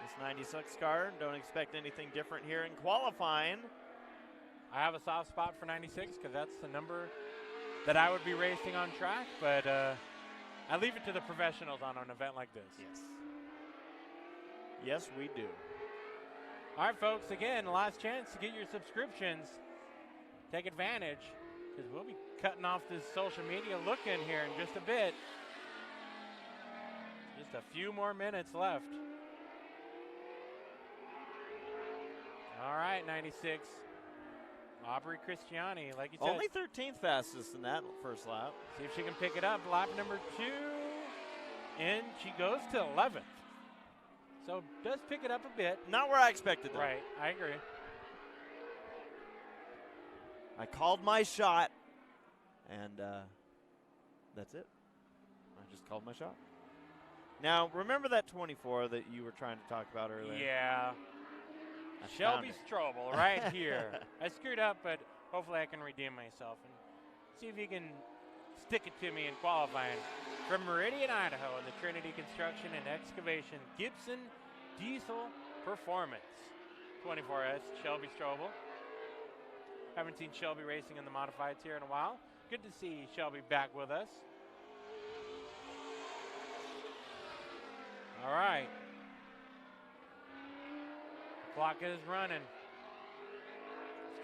This 96 car, don't expect anything different here in qualifying. I have a soft spot for 96 because that's the number that I would be racing on track, but I leave it to the professionals on an event like this. Yes. Yes, we do. All right, folks, again, last chance to get your subscriptions. Take advantage because we'll be cutting off this social media look in here in just a bit. Just a few more minutes left. All right, 96. Aubrey Christiani, like you said. Only 13th fastest in that first lap. See if she can pick it up. Lap number 2. And she goes to 11th. So does pick it up a bit. Not where I expected, though. Right, I agree. I called my shot, and that's it. I just called my shot. Now, remember that 24 that you were trying to talk about earlier? Yeah. Shelby Strobel right here. I screwed up, but hopefully I can redeem myself and see if you can stick it to me in qualifying. From Meridian, Idaho, in the Trinity Construction and Excavation Gibson Diesel Performance 24S, Shelby Strobel. Haven't seen Shelby racing in the modifieds here in a while. Good to see Shelby back with us. All right. Clock is running.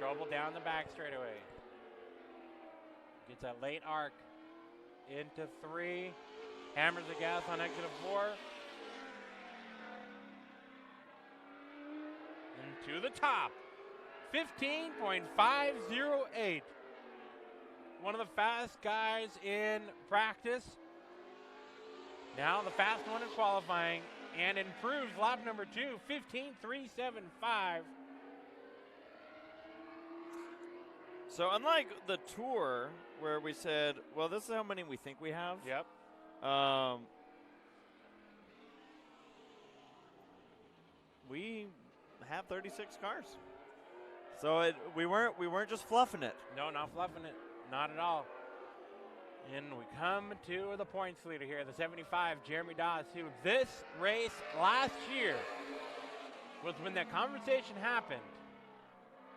Strobel down the back straightaway. Gets a late arc into 3. Hammers the gas on exit of 4. Into the top. 15.508. One of the fast guys in practice. Now the fast one in qualifying and improves lap number 2, 15.375. So unlike the Tour, where we said, well, this is how many we think we have. Yep. We have 36 cars. So we weren't just fluffing it. No, not fluffing it. Not at all. And we come to the points leader here, the 75, Jeremy Doss, who this race last year was when that conversation happened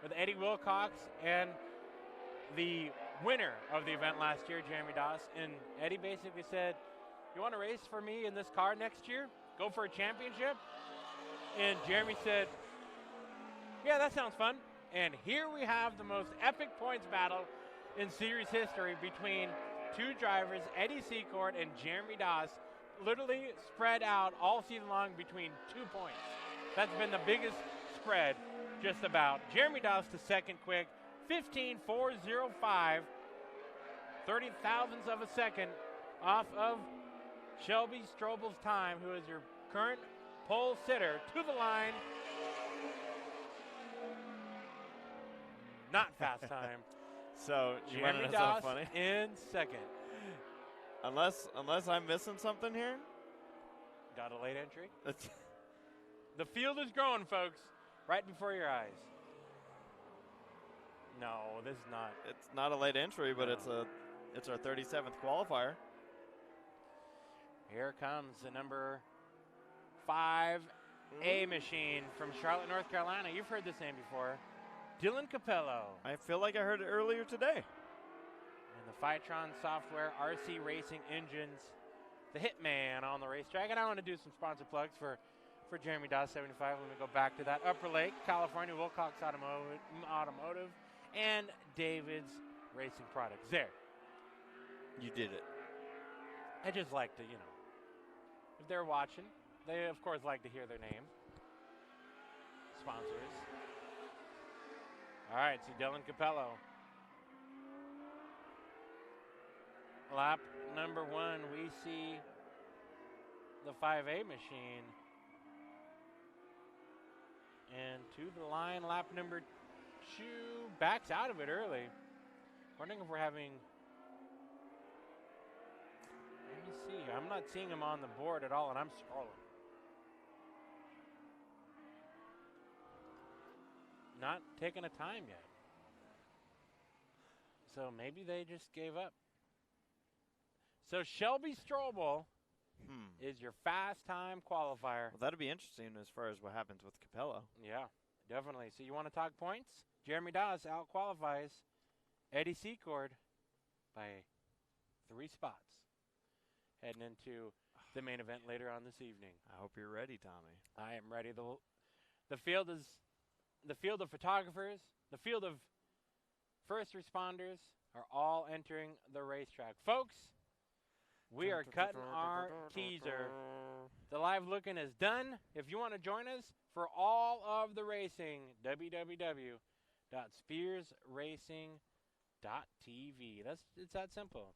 with Eddie Wilcox and the winner of the event last year, Jeremy Doss. And Eddie basically said, you want to race for me in this car next year? Go for a championship? And Jeremy said, yeah, that sounds fun. And here we have the most epic points battle in series history between two drivers, Eddie Secord and Jeremy Doss, literally spread out all season long between 2 points. That's been the biggest spread, just about. Jeremy Doss to second quick, 15.405, 30 thousandths of a second off of Shelby Strobel's time, who is your current pole sitter, to the line. Not fast time. So Jeremy Doss in second. Unless I'm missing something here. Got a late entry. The field is growing, folks, right before your eyes. No, this is not. It's not a late entry, but No. it's our 37th qualifier. Here comes the number 5A machine from Charlotte, North Carolina. You've heard this name before. Dylan Capello. I feel like I heard it earlier today. And the Phytron software, RC Racing Engines, the hitman on the racetrack. And I want to do some sponsor plugs for Jeremy Doss 75 when we go back to that. Upper Lake, California, Wilcox Automotive, and David's Racing Products. There. You did it. I just like to, if they're watching, they of course like to hear their name. Sponsors. All right, so Dylan Capello. Lap number 1, we see the 5A machine. And to the line, lap number 2, backs out of it early. Wondering if we're having, let me see, I'm not seeing him on the board at all, and I'm scrolling. Not taking a time yet. So maybe they just gave up. So Shelby Strobel is your fast time qualifier. Well, that'll be interesting as far as what happens with Capello. Yeah, definitely. So you want to talk points? Jeremy Doss out-qualifies Eddie Secord by 3 spots. Heading into the main event later on this evening. I hope you're ready, Tommy. I am ready. The field is the field of photographers, the field of first responders are all entering the racetrack. Folks, we are cutting our teaser. The live looking is done. If you want to join us for all of the racing, www.spearsracing.tv. It's that simple.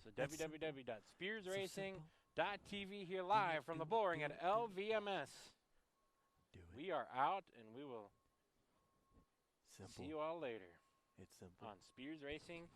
So www.spearsracing.tv here live from the bullring at LVMS. We are out, and we will see you all later. It's simple. On Spears Racing.